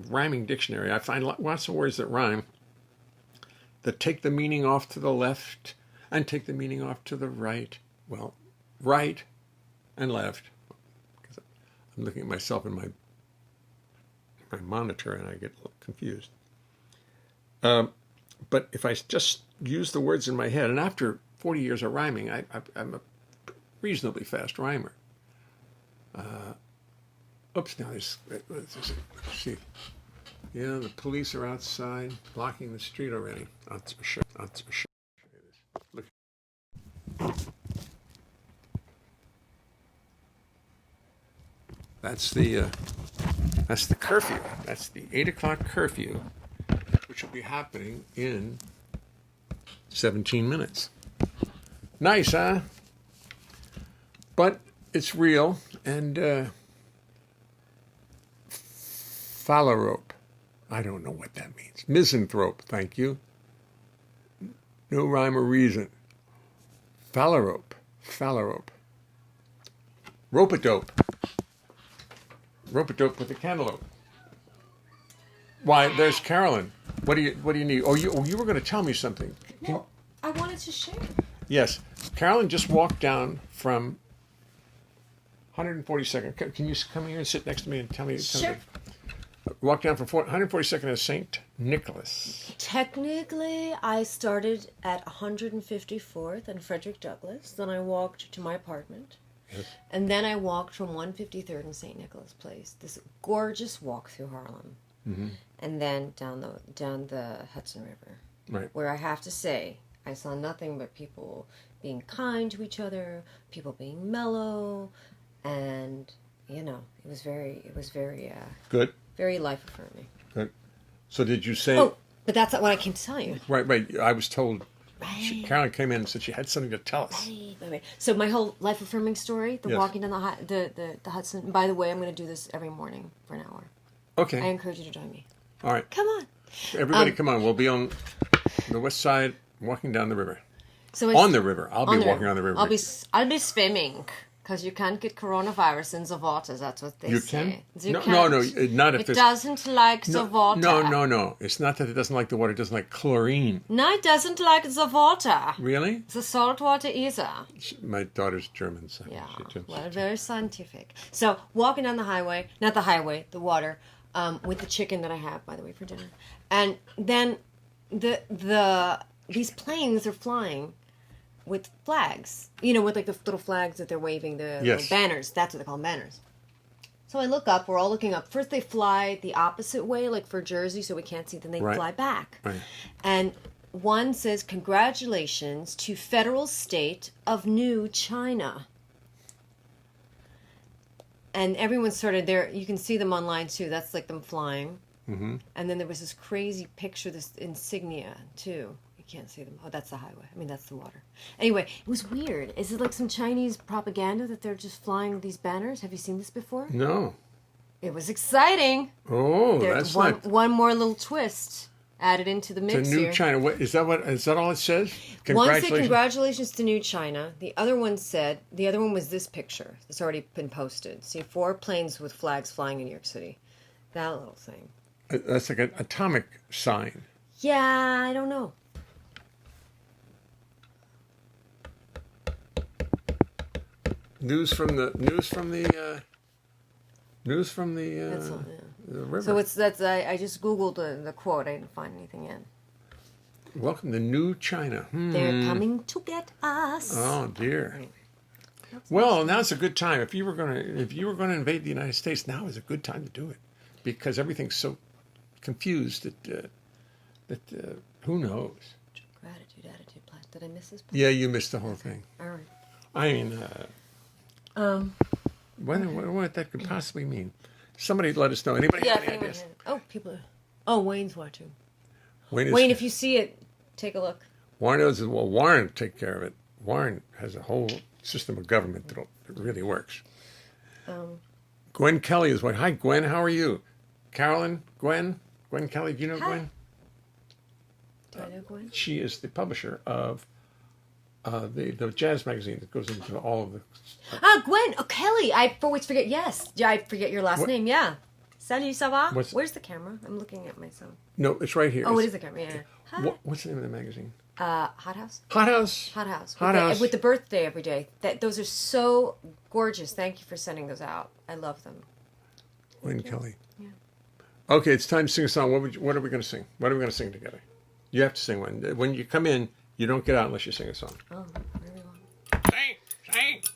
rhyming dictionary. I find lots of words that rhyme that take the meaning off to the left and take the meaning off to the right. Well, right and left. Because I'm looking at myself in my monitor and I get a little confused. But if I just use the words in my head, and after 40 years of rhyming, I'm a reasonably fast rhymer. Oops, now let's see. Yeah, the police are outside blocking the street already. Look. That's the curfew. That's the 8 o'clock curfew, which will be happening in 17 minutes. Nice, huh? But it's real, and phalarope. I don't know what that means. Misanthrope, thank you. No rhyme or reason. Phalarope. Rope-a-dope. Rope-a-dope with a cantaloupe. Why, there's Carolyn. What do you need? Oh, you were going to tell me something. No, I wanted to share. Yes. Carolyn just walked down from 142nd. Can you come here and sit next to me and tell me? Sure. Walked down from 142nd to St. Nicholas. Technically, I started at 154th and Frederick Douglass. Then I walked to my apartment. Yes. And then I walked from 153rd and St. Nicholas Place. This gorgeous walk through Harlem. Mm-hmm. And then down the Hudson River. Right. Where I have to say, I saw nothing but people being kind to each other, people being mellow, and it was very Good. very life affirming. Good. So did you say? Oh, but that's not what I came to tell you. Right. I was told. Right. Carolyn came in and said she had something to tell us. Right. So my whole life affirming story, the Yes. walking down the Hudson. And by the way, I'm going to do this every morning for an hour. Okay. I encourage you to join me. All right. Come on. Everybody, come on. We'll be on the west side, walking down the river. So On the river. I'll be walking on the river. I'll be swimming. Because you can't get coronavirus in the water. That's what they You say. can? You No, can't. not if it it's... doesn't like the water. No. It's not that it doesn't like the water. It doesn't like chlorine. No, it doesn't like the water. Really? The salt water either. My daughter's German, so Yeah, she well, very scientific. So, walking down the highway, not the highway, the water, with the chicken that I have, by the way, for dinner. And then these planes are flying with flags, with like the little flags that they're waving, the Yes. little banners. That's what they call them, banners. So I look up, we're all looking up. First they fly the opposite way, like for Jersey, so we can't see, then they Right. fly back. Right. And one says, congratulations to federal state of New China. And everyone's sort of there, you can see them online too, that's like them flying. Mm-hmm. And then there was this crazy picture, this insignia too. Can't see them. Oh, that's the highway. I mean, that's the water. Anyway, it was weird. Is it like some Chinese propaganda that they're just flying these banners? Have you seen this before? No. It was exciting. Oh, There's that's one more little twist added into the mix to New here. China. Is that all it says? One said congratulations to New China. The other one was this picture. It's already been posted. See 4 planes with flags flying in New York City. That little thing. That's like an atomic sign. Yeah, I don't know. News from the That's all, yeah. the river. So I just Googled the quote. I didn't find anything in. Welcome to New China. They're coming to get us. Oh dear. Right. Well, now's a good time. If you were going to invade the United States, now is a good time to do it, because everything's so confused that who knows. Gratitude, attitude, plan. Did I miss this part? Yeah, you missed the whole thing. All right. I mean, what that could possibly mean? Somebody let us know. Anybody have any ideas? Wayne's watching. Wayne, If you see it, take a look. Warren knows. Well, Warren will take care of it. Warren has a whole system of government that really works. Gwen Kelly is what? Hi, Gwen. How are you? Carolyn, Gwen Kelly. Do you know Hi. Gwen? I know Gwen. She is the publisher of the jazz magazine that goes into all of the. Gwen. Oh, Kelly. I always forget. Yes. Yeah, I forget your last name. Yeah. Salut, ça va? Where's the camera? I'm looking at myself. No, it's right here. Oh, it is the camera. Yeah. Hi. What's the name of the magazine? Hot House. Hot House. Hot House. Hot House. With the birthday every day. Those are so gorgeous. Thank you for sending those out. I love them. Wayne Kelly. Yeah. Okay, it's time to sing a song. What are we going to sing? What are we going to sing together? You have to sing one. When you come in, you don't get out unless you sing a song. Oh, really long.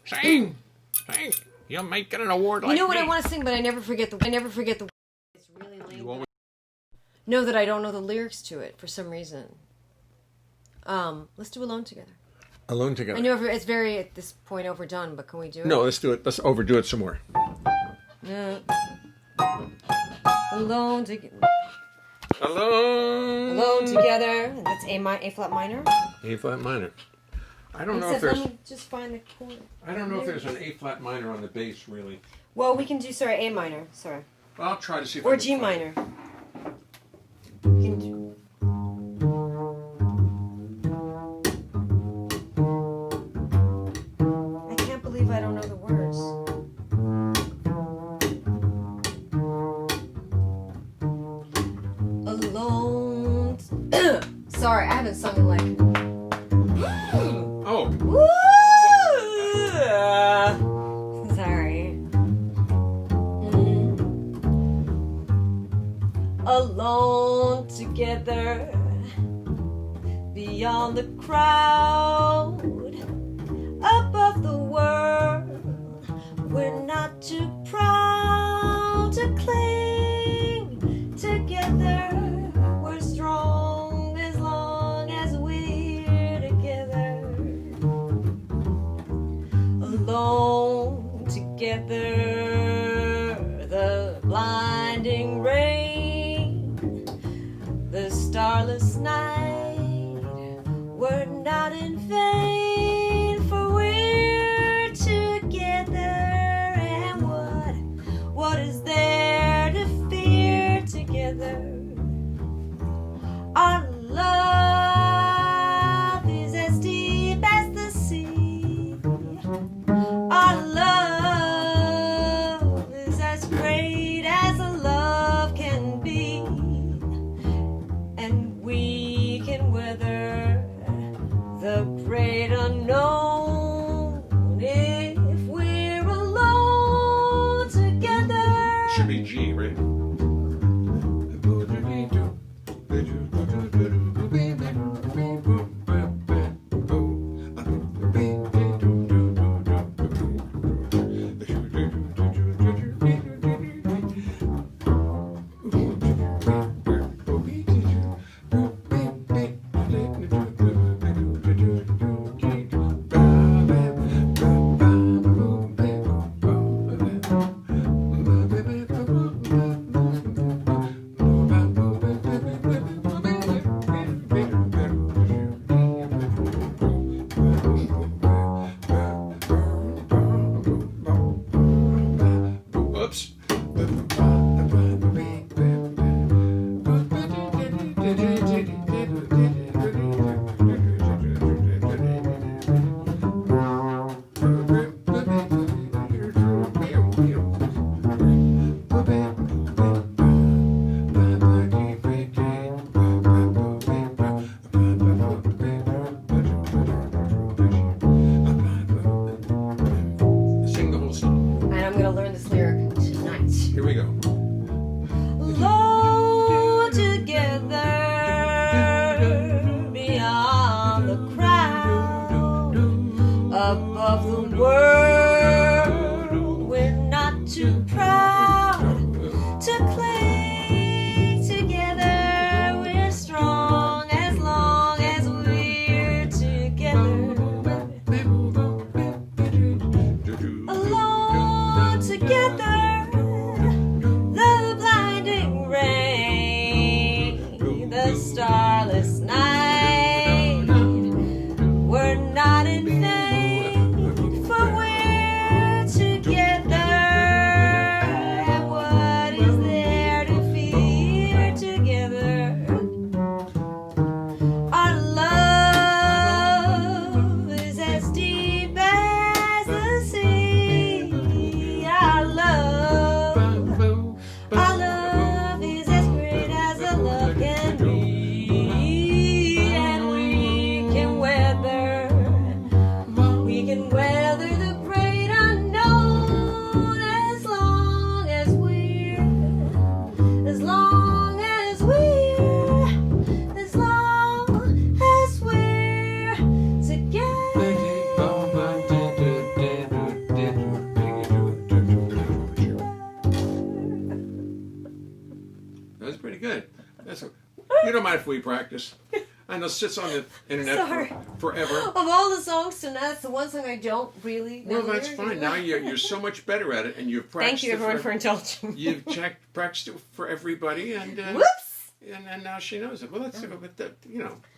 Sing. You might get an award like You know what me. I want to sing, but I never forget the. It's really lame. No, that I don't know the lyrics to it for some reason. Let's do Alone Together. Alone Together. I know it's very at this point overdone, but can we do it? No, let's do it. Let's overdo it some more. Yeah. Alone together. Alone Together. And that's A flat minor. A flat minor. I don't know Except if there's. let me just find the chord. I don't know if there's an A flat minor on the bass really. Well, we can do A minor. Sorry. I'll try to see if I Or can G find it. minor. We can do- I can't believe I don't know the words. Alone. Sorry, I haven't sung in like. Oh. Woo! Sorry. Alone together beyond the crowd, above the world. We're not too proud to cling together. We're strong as long as we're together. Alone together, the blinding rain, the starless night were not in vain, for we're together. And what is there to fear together? Our love is as deep as the sea. Our love is as great as a love can be, and we can weather the great unknown if we're alone together. Should be G, right? Oops. Sing the whole song. And I'm gonna learn this lyric tonight. Here we go. Alone together beyond the crowd, above the world. We're not too proud to cling together. We're strong as long as we're together. Alone together, the blinding rain, the starless night, we're not in vain, for we're mind if we practice. And it sits on the internet Sorry. forever. Of all the songs to know, that's the one song I don't really know. Well, that's lyrics. fine. Now you're so much better at it, and you've practiced. Thank you, everyone, for indulging. You've practiced it for everybody, and Whoops! and now she knows it. Well, that's but that,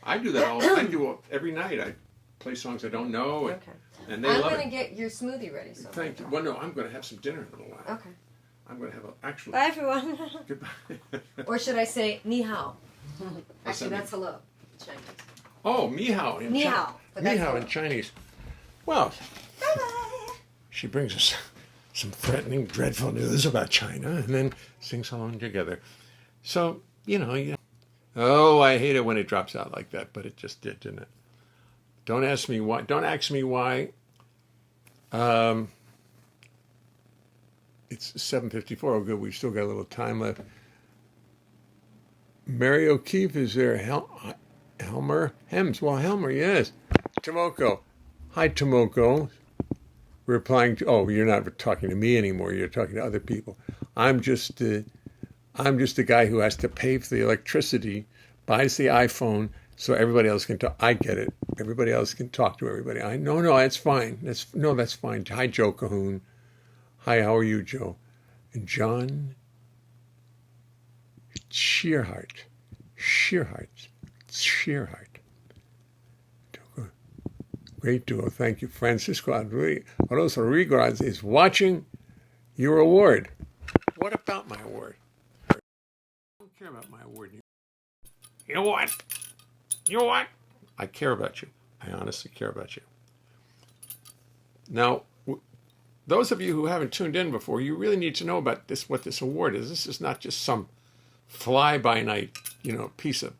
I do that I do it every night. I play songs I don't know, and, Okay. and they I'm love going to it. get your smoothie ready. So Thank you. Well, no, I'm going to have some dinner in a little while. Okay. I'm going to have an actual Bye, everyone. goodbye. Or should I say ni hao? What's Actually, that that's hello. Chinese. Oh, mi hao in Ni hao, but that's Mi hao all. in Chinese. Well, Bye-bye. she brings us some threatening, dreadful news about China, and then sings along together. So, oh, I hate it when it drops out like that, but it just did, didn't it? Don't ask me why. Don't ask me why. It's 7:54. Oh, good. We've still got a little time left. Mary O'Keefe is there. Helmer Hems. Well, Helmer, yes. Tomoko. Hi, Tomoko. Replying to. Oh, you're not talking to me anymore. You're talking to other people. I'm just a guy who has to pay for the electricity, buys the iPhone, so everybody else can talk. I get it. Everybody else can talk to everybody. No, that's fine. That's fine. Hi, Joe Cahoon. Hi, how are you, Joe? And John Shearhart. Great duo. Thank you. Francisco Alonso Rodriguez is watching your award. What about my award? I don't care about my award. You know what? I care about you. I honestly care about you. Now, those of you who haven't tuned in before, you really need to know about this. What this award is. This is not just some fly-by-night, piece of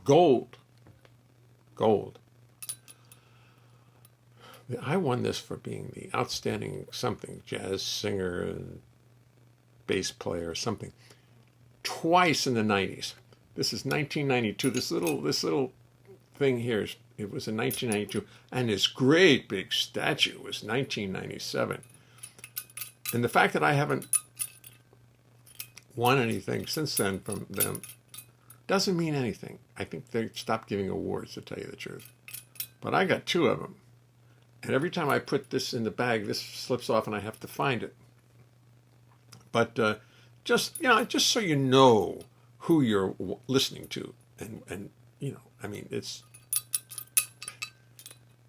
gold. I won this for being the outstanding something, jazz singer, and bass player, or something, twice in the 90s. This is 1992. This little thing here, it was in 1992, and this great big statue was 1997. And the fact that I haven't won anything since then from them doesn't mean anything. I think they stopped giving awards, to tell you the truth. But I got 2 of them. And every time I put this in the bag, this slips off and I have to find it. But just so you know who you're listening to. And it's...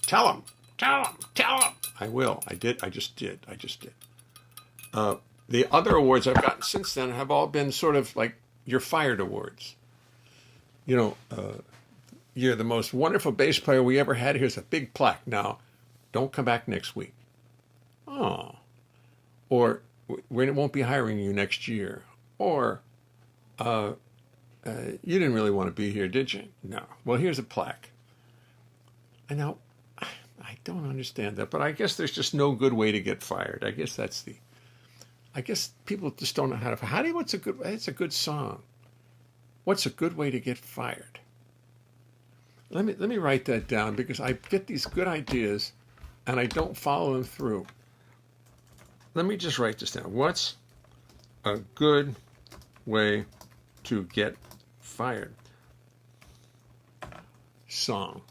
Tell them. I will. I just did. The other awards I've gotten since then have all been sort of like you're fired awards. You're the most wonderful bass player we ever had. Here's a big plaque. Now, don't come back next week. Oh. Or we won't be hiring you next year. Or you didn't really want to be here, did you? No. Well, here's a plaque. And now, I don't understand that, but I guess there's just no good way to get fired. I guess people just don't know how to. It's a good song. What's a good way to get fired? Let me write that down, because I get these good ideas and I don't follow them through. Let me just write this down. What's a good way to get fired? Song.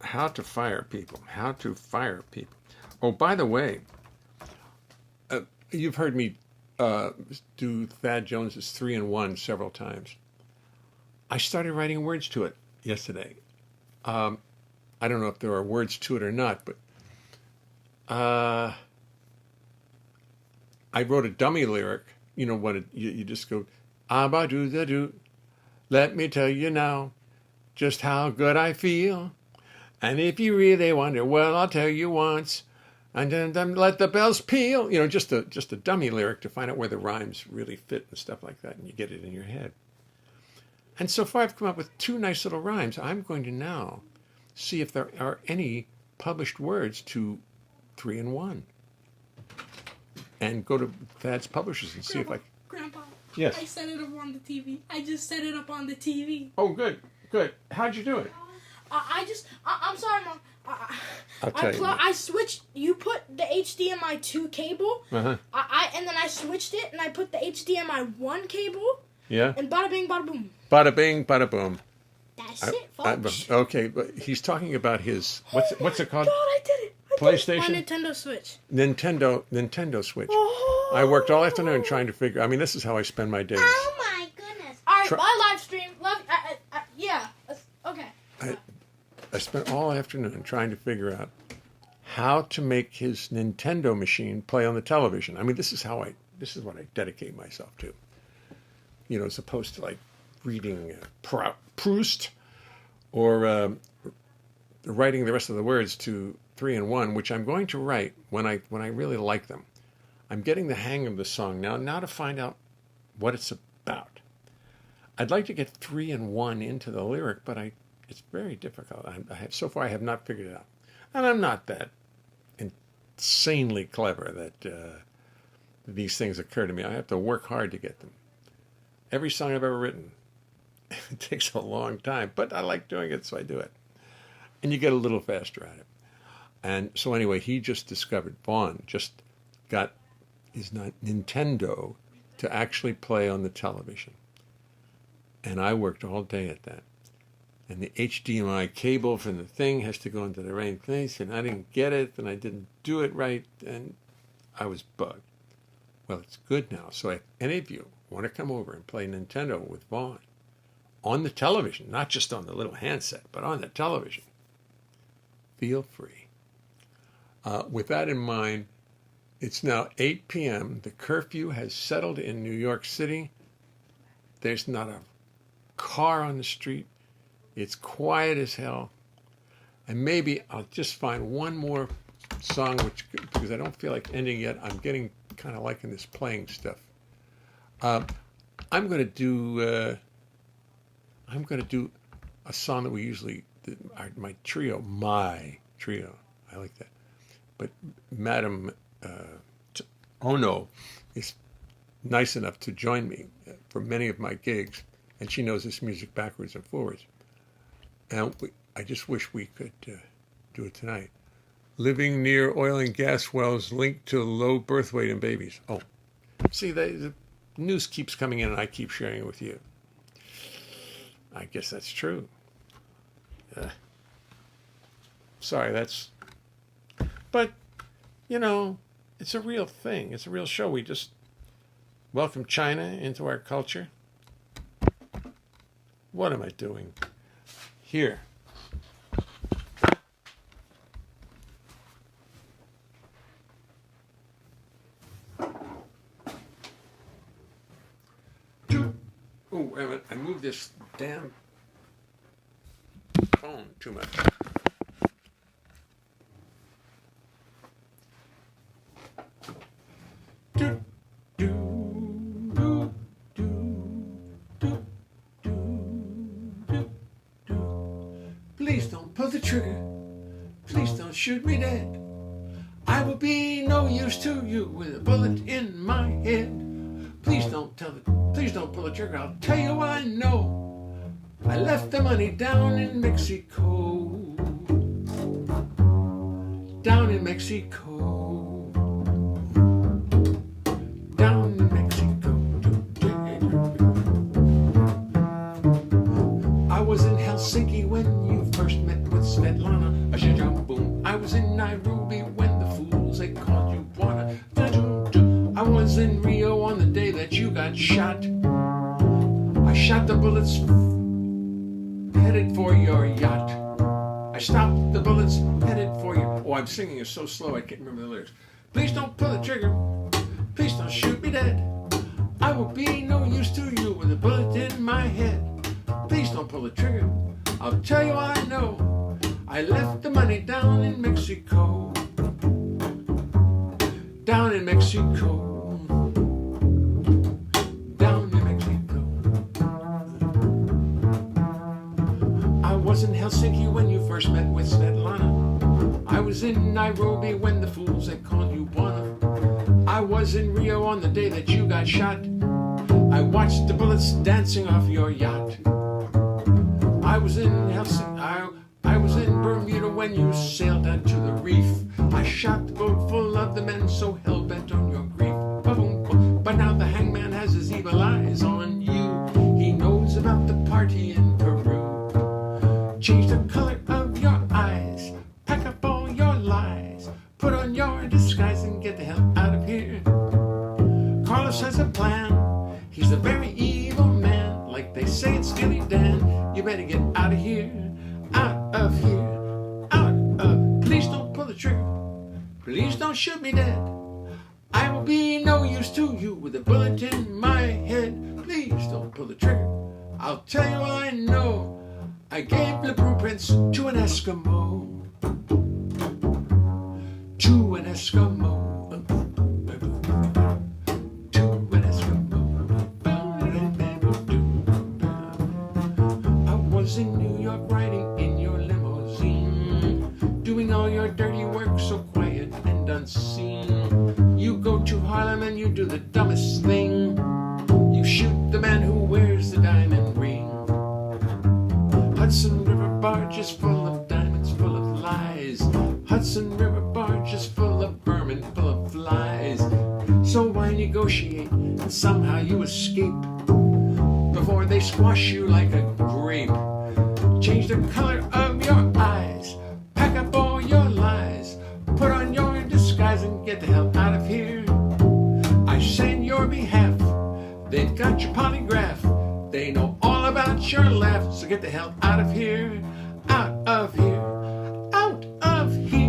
How to fire people. Oh, by the way, you've heard me do Thad Jones's 3-in-1 several times. I started writing words to it yesterday. I don't know if there are words to it or not, but I wrote a dummy lyric. You just go, "Ah-ba-doo-da-doo, let me tell you now just how good I feel. And if you really wonder, well, I'll tell you once. And then let the bells peal." Just a dummy lyric to find out where the rhymes really fit and stuff like that, and you get it in your head. And so far I've come up with 2 nice little rhymes. I'm going to now see if there are any published words to 3-in-1. And go to Thad's publishers and see if I... Grandpa, Yes. I set it up on the TV. I just set it up on the TV. Oh, good. How'd you do it? I'm sorry, Mom. I'll tell you. I switched. You put the HDMI 2 cable. Uh-huh. And then I switched it, and I put the HDMI 1 cable. Yeah? And bada bing, bada boom. Bada bing, bada boom. That's it, folks. Okay, but he's talking about his, what's it called? God, I did it. I did it. PlayStation? My Nintendo Switch. Nintendo Switch. Oh. I worked all afternoon trying to figure, I mean, this is how I spend my days. Oh my goodness. All right, Try- my live stream. Yeah. Okay. I spent all afternoon trying to figure out how to make his Nintendo machine play on the television. I mean, this is what I dedicate myself to. You know, as opposed to like reading Proust or writing the rest of the words to 3-in-1, which I'm going to write when I really like them. I'm getting the hang of the song now to find out what it's about. I'd like to get 3-in-1 into the lyric, but it's very difficult. So far I have not figured it out. And I'm not that insanely clever that these things occur to me. I have to work hard to get them. Every song I've ever written, it takes a long time, but I like doing it, so I do it. And you get a little faster at it. And so anyway, he just discovered, Vaughn just got his Nintendo to actually play on the television. And I worked all day at that. And the HDMI cable from the thing has to go into the right place, and I didn't get it, and I didn't do it right, and I was bugged. Well, it's good now. So if any of you want to come over and play Nintendo with Vaughn on the television, not just on the little handset, but on the television, feel free. With that in mind, it's now 8 p.m. The curfew has settled in New York City. There's not a car on the street. It's quiet as hell. And maybe I'll just find one more song, because I don't feel like ending yet. I'm getting kind of liking this playing stuff. I'm going to do a song that we usually, my trio, I like that. But Madam Ono is nice enough to join me for many of my gigs, and she knows this music backwards and forwards. And I just wish we could do it tonight. Living near oil and gas wells linked to low birth weight in babies. Oh, see, the news keeps coming in, and I keep sharing it with you. I guess that's true. Sorry, but, you know, it's a real thing. It's a real show. We just welcome China into our culture. What am I doing? Here. Oh, wait a minute. I moved this damn phone too much. Please don't pull the trigger. Please don't shoot me dead. I will be no use to you with a bullet in my head. Please don't pull the trigger. I'll tell you I know. I left the money down in Mexico. Down in Mexico. Down in Mexico. I was in Helsinki when you first met with Svetlana. Boom. I was in Nairobi when the fools they called you Buona. I was in Rio on the day that you got shot. I shot the bullets headed for your yacht. I stopped the bullets headed for your... Oh, I'm singing it so slow I can't remember the lyrics. Please don't pull the trigger. Please don't shoot me dead. I will be no use to you with a bullet in my head. Please don't pull the trigger. I'll tell you I know. I left the money down in Mexico. Down in Mexico. Down in Mexico. I was in Helsinki when you first met with Svetlana. I was in Nairobi when the fools they called you Buona. I was in Rio on the day that you got shot. I watched the bullets dancing off your yacht. I was in Helsinki. I was in Bermuda when you sailed out to the reef. I shot the boat full of the men so hell-bent on your grief. But now the hangman has his evil eyes on you. party in Peru. Change the color of your eyes, pack up all your lies, put on your disguise and get the hell out of here. Carlos has a plan, he's a very evil man. Like they say it's Steely Dan, you better get out of here, out of here, out of. Please don't pull the trigger, please don't shoot me dead. I will be no use to you with a bullet in my head. Please don't pull the trigger, I'll tell you all I know. I gave the blueprints to an Eskimo, to an Eskimo. In New York riding in your limousine, doing all your dirty work so quiet and unseen. You go to Harlem and you do the dumbest thing. You shoot the man who wears the diamond ring. Hudson River barge is full of diamonds, full of lies. Hudson River barge is full of vermin, full of flies. So why negotiate and somehow you escape before they squash you like a grape? Change the color of your eyes, pack up all your lies, put on your disguise and get the hell out of here. I say in your behalf, they've got your polygraph, they know all about your laugh, so get the hell out of here, out of here, out of here.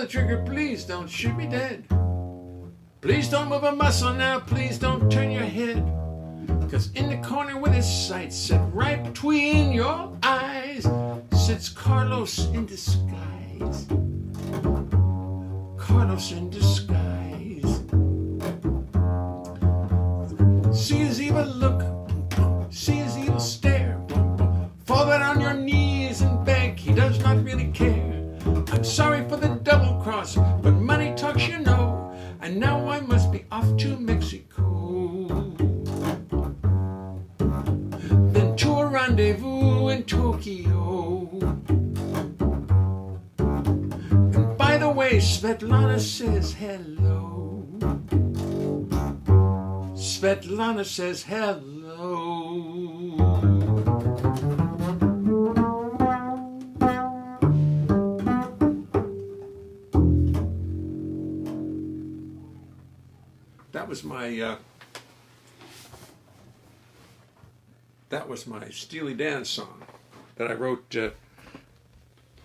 Trigger, please don't shoot me dead. Please don't move a muscle now, please don't turn your head. Cause in the corner with his sights set right between your eyes sits Carlos in disguise. Carlos in disguise. See his evil look, see his evil stare. Fall down on your knees and beg, he does not really care. I'm sorry for the double cross, but money talks, you know, and now I must be off to Mexico. Then to a rendezvous in Tokyo. And by the way, Svetlana says hello. Svetlana says hello. That was my Steely Dan song that I wrote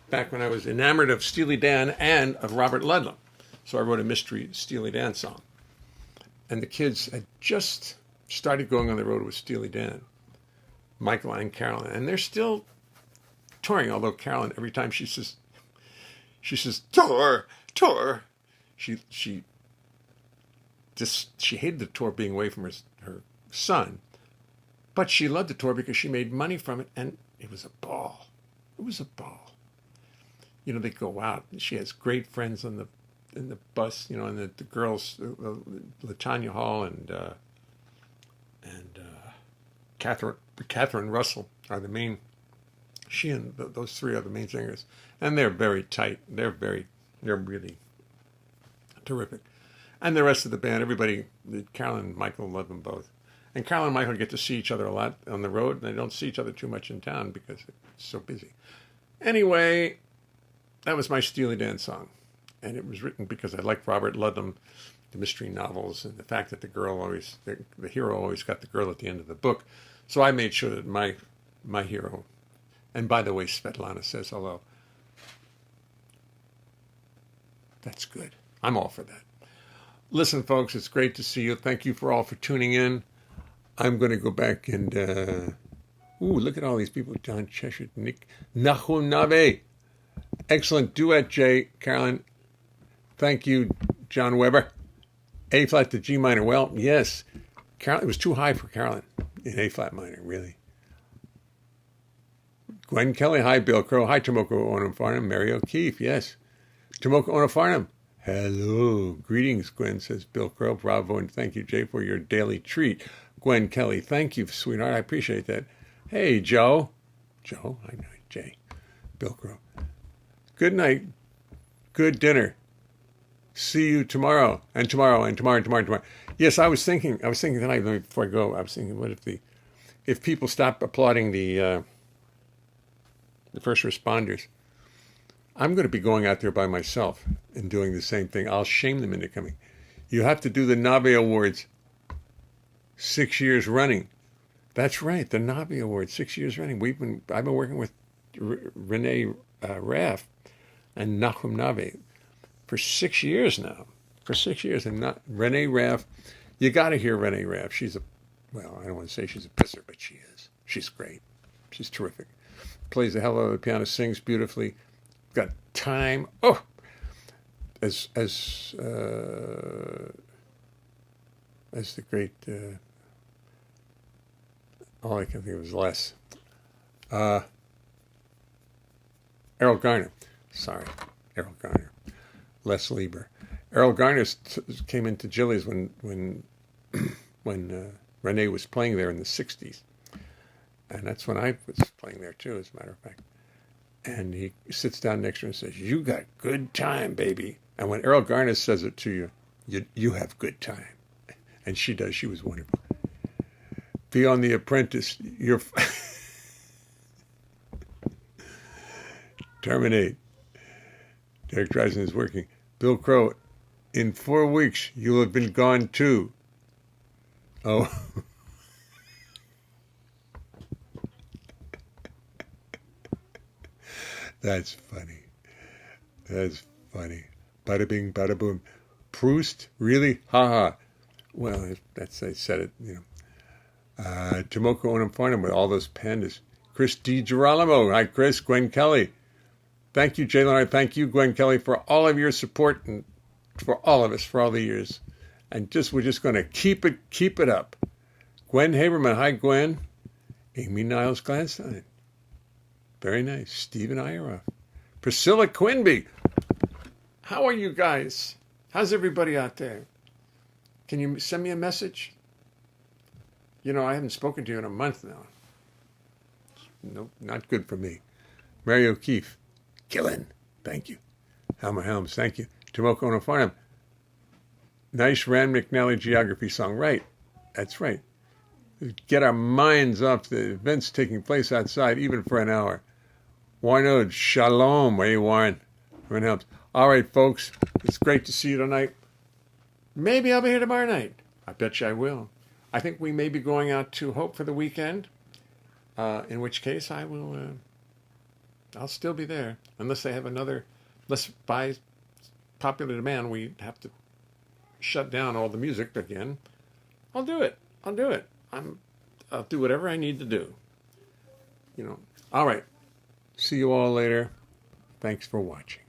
back when I was enamored of Steely Dan and of Robert Ludlum. So I wrote a mystery Steely Dan song. And the kids had just started going on the road with Steely Dan, Michael and Carolyn. And they're still touring, although Carolyn, every time she says, tour. She hated the tour being away from her son. But she loved the tour because she made money from it, and it was a ball. It was a ball. You know, they go out. She has great friends in the bus. You know, and the girls, Latanya Hall and Catherine Russell are the main. She and those three are the main singers, and they're very tight. They're really terrific. And the rest of the band, everybody, Carolyn and Michael love them both. And Carolyn and Michael get to see each other a lot on the road, and they don't see each other too much in town because it's so busy. Anyway, that was my Steely Dan song. And it was written because I liked Robert Ludlum, the mystery novels, and the fact that the hero always got the girl at the end of the book. So I made sure that my hero, and by the way, Svetlana says hello. That's good. I'm all for that. Listen, folks, it's great to see you. Thank you for tuning in. I'm going to go back and, look at all these people. John Cheshire, Nick Nahunave. Excellent duet, Jay, Carolyn. Thank you, John Weber. A flat to G minor. Well, yes. Carolyn, it was too high for Carolyn in A flat minor, really. Gwen Kelly, hi Bill Crow, hi Tomoko Onofarnum, Mary O'Keefe, yes. Tomoko Onofarnum, hello. Greetings, Gwen, says Bill Crow. Bravo, and thank you, Jay, for your daily treat. Gwen Kelly, thank you, sweetheart. I appreciate that. Hey, Joe. Joe, I know, Jay. Bill Crow. Good night. Good dinner. See you tomorrow, and tomorrow, and tomorrow, and tomorrow, and tomorrow. Yes, I was thinking tonight, before I go, I was thinking, what if people stop applauding the first responders? I'm going to be going out there by myself and doing the same thing. I'll shame them into coming. You have to do the Navi Awards 6 years running. That's right, the Navi Awards 6 years running. I've been working with Renee Raff and Nachum Navi for 6 years now. For 6 years, and not Renee Raff. You got to hear Renee Raff. I don't want to say she's a pisser, but she is. She's great. She's terrific. Plays the hell out of the piano, sings beautifully. Got time. Oh, as the great. All I can think of is Les. Errol Garner. Sorry, Errol Garner. Les Lieber. Errol Garner came into Jilly's when Renee was playing there in the 60s. And that's when I was playing there too, as a matter of fact. And he sits down next to her and says, "You got good time, baby." And when Errol Garner says it to you, you have good time. And she does. She was wonderful. Be on The Apprentice. You're terminate. Derek Dreisen is working. Bill Crow, in 4 weeks, you'll have been gone too. Oh. That's funny. That's funny. Bada bing, bada boom. Proust? Really? Ha ha. Well, I said it, Tomoko Onam Farnham with all those pandas. Chris D. Girolamo. Hi, Chris. Gwen Kelly. Thank you, Jay Leonhart. Thank you, Gwen Kelly, for all of your support and for all of us for all the years. And we're just going to keep it up. Gwen Haberman. Hi, Gwen. Amy Niles Gladstein. Very nice. Stephen Ieroff. Priscilla Quinby. How are you guys? How's everybody out there? Can you send me a message? I haven't spoken to you in a month now. Nope, not good for me. Mary O'Keefe. Killing. Thank you. Helmer Helms. Thank you. Tomoko Onofarnham. Nice Rand McNally geography song. Right. That's right. Get our minds off the events taking place outside, even for an hour. Warren Shalom. Where you, Warren? Warren Helms. All right, folks. It's great to see you tonight. Maybe I'll be here tomorrow night. I bet you I will. I think we may be going out to Hope for the weekend, in which case I will, I'll still be there. Unless they have unless by popular demand we have to shut down all the music again. I'll do it. I'll do whatever I need to do. All right. See you all later. Thanks for watching.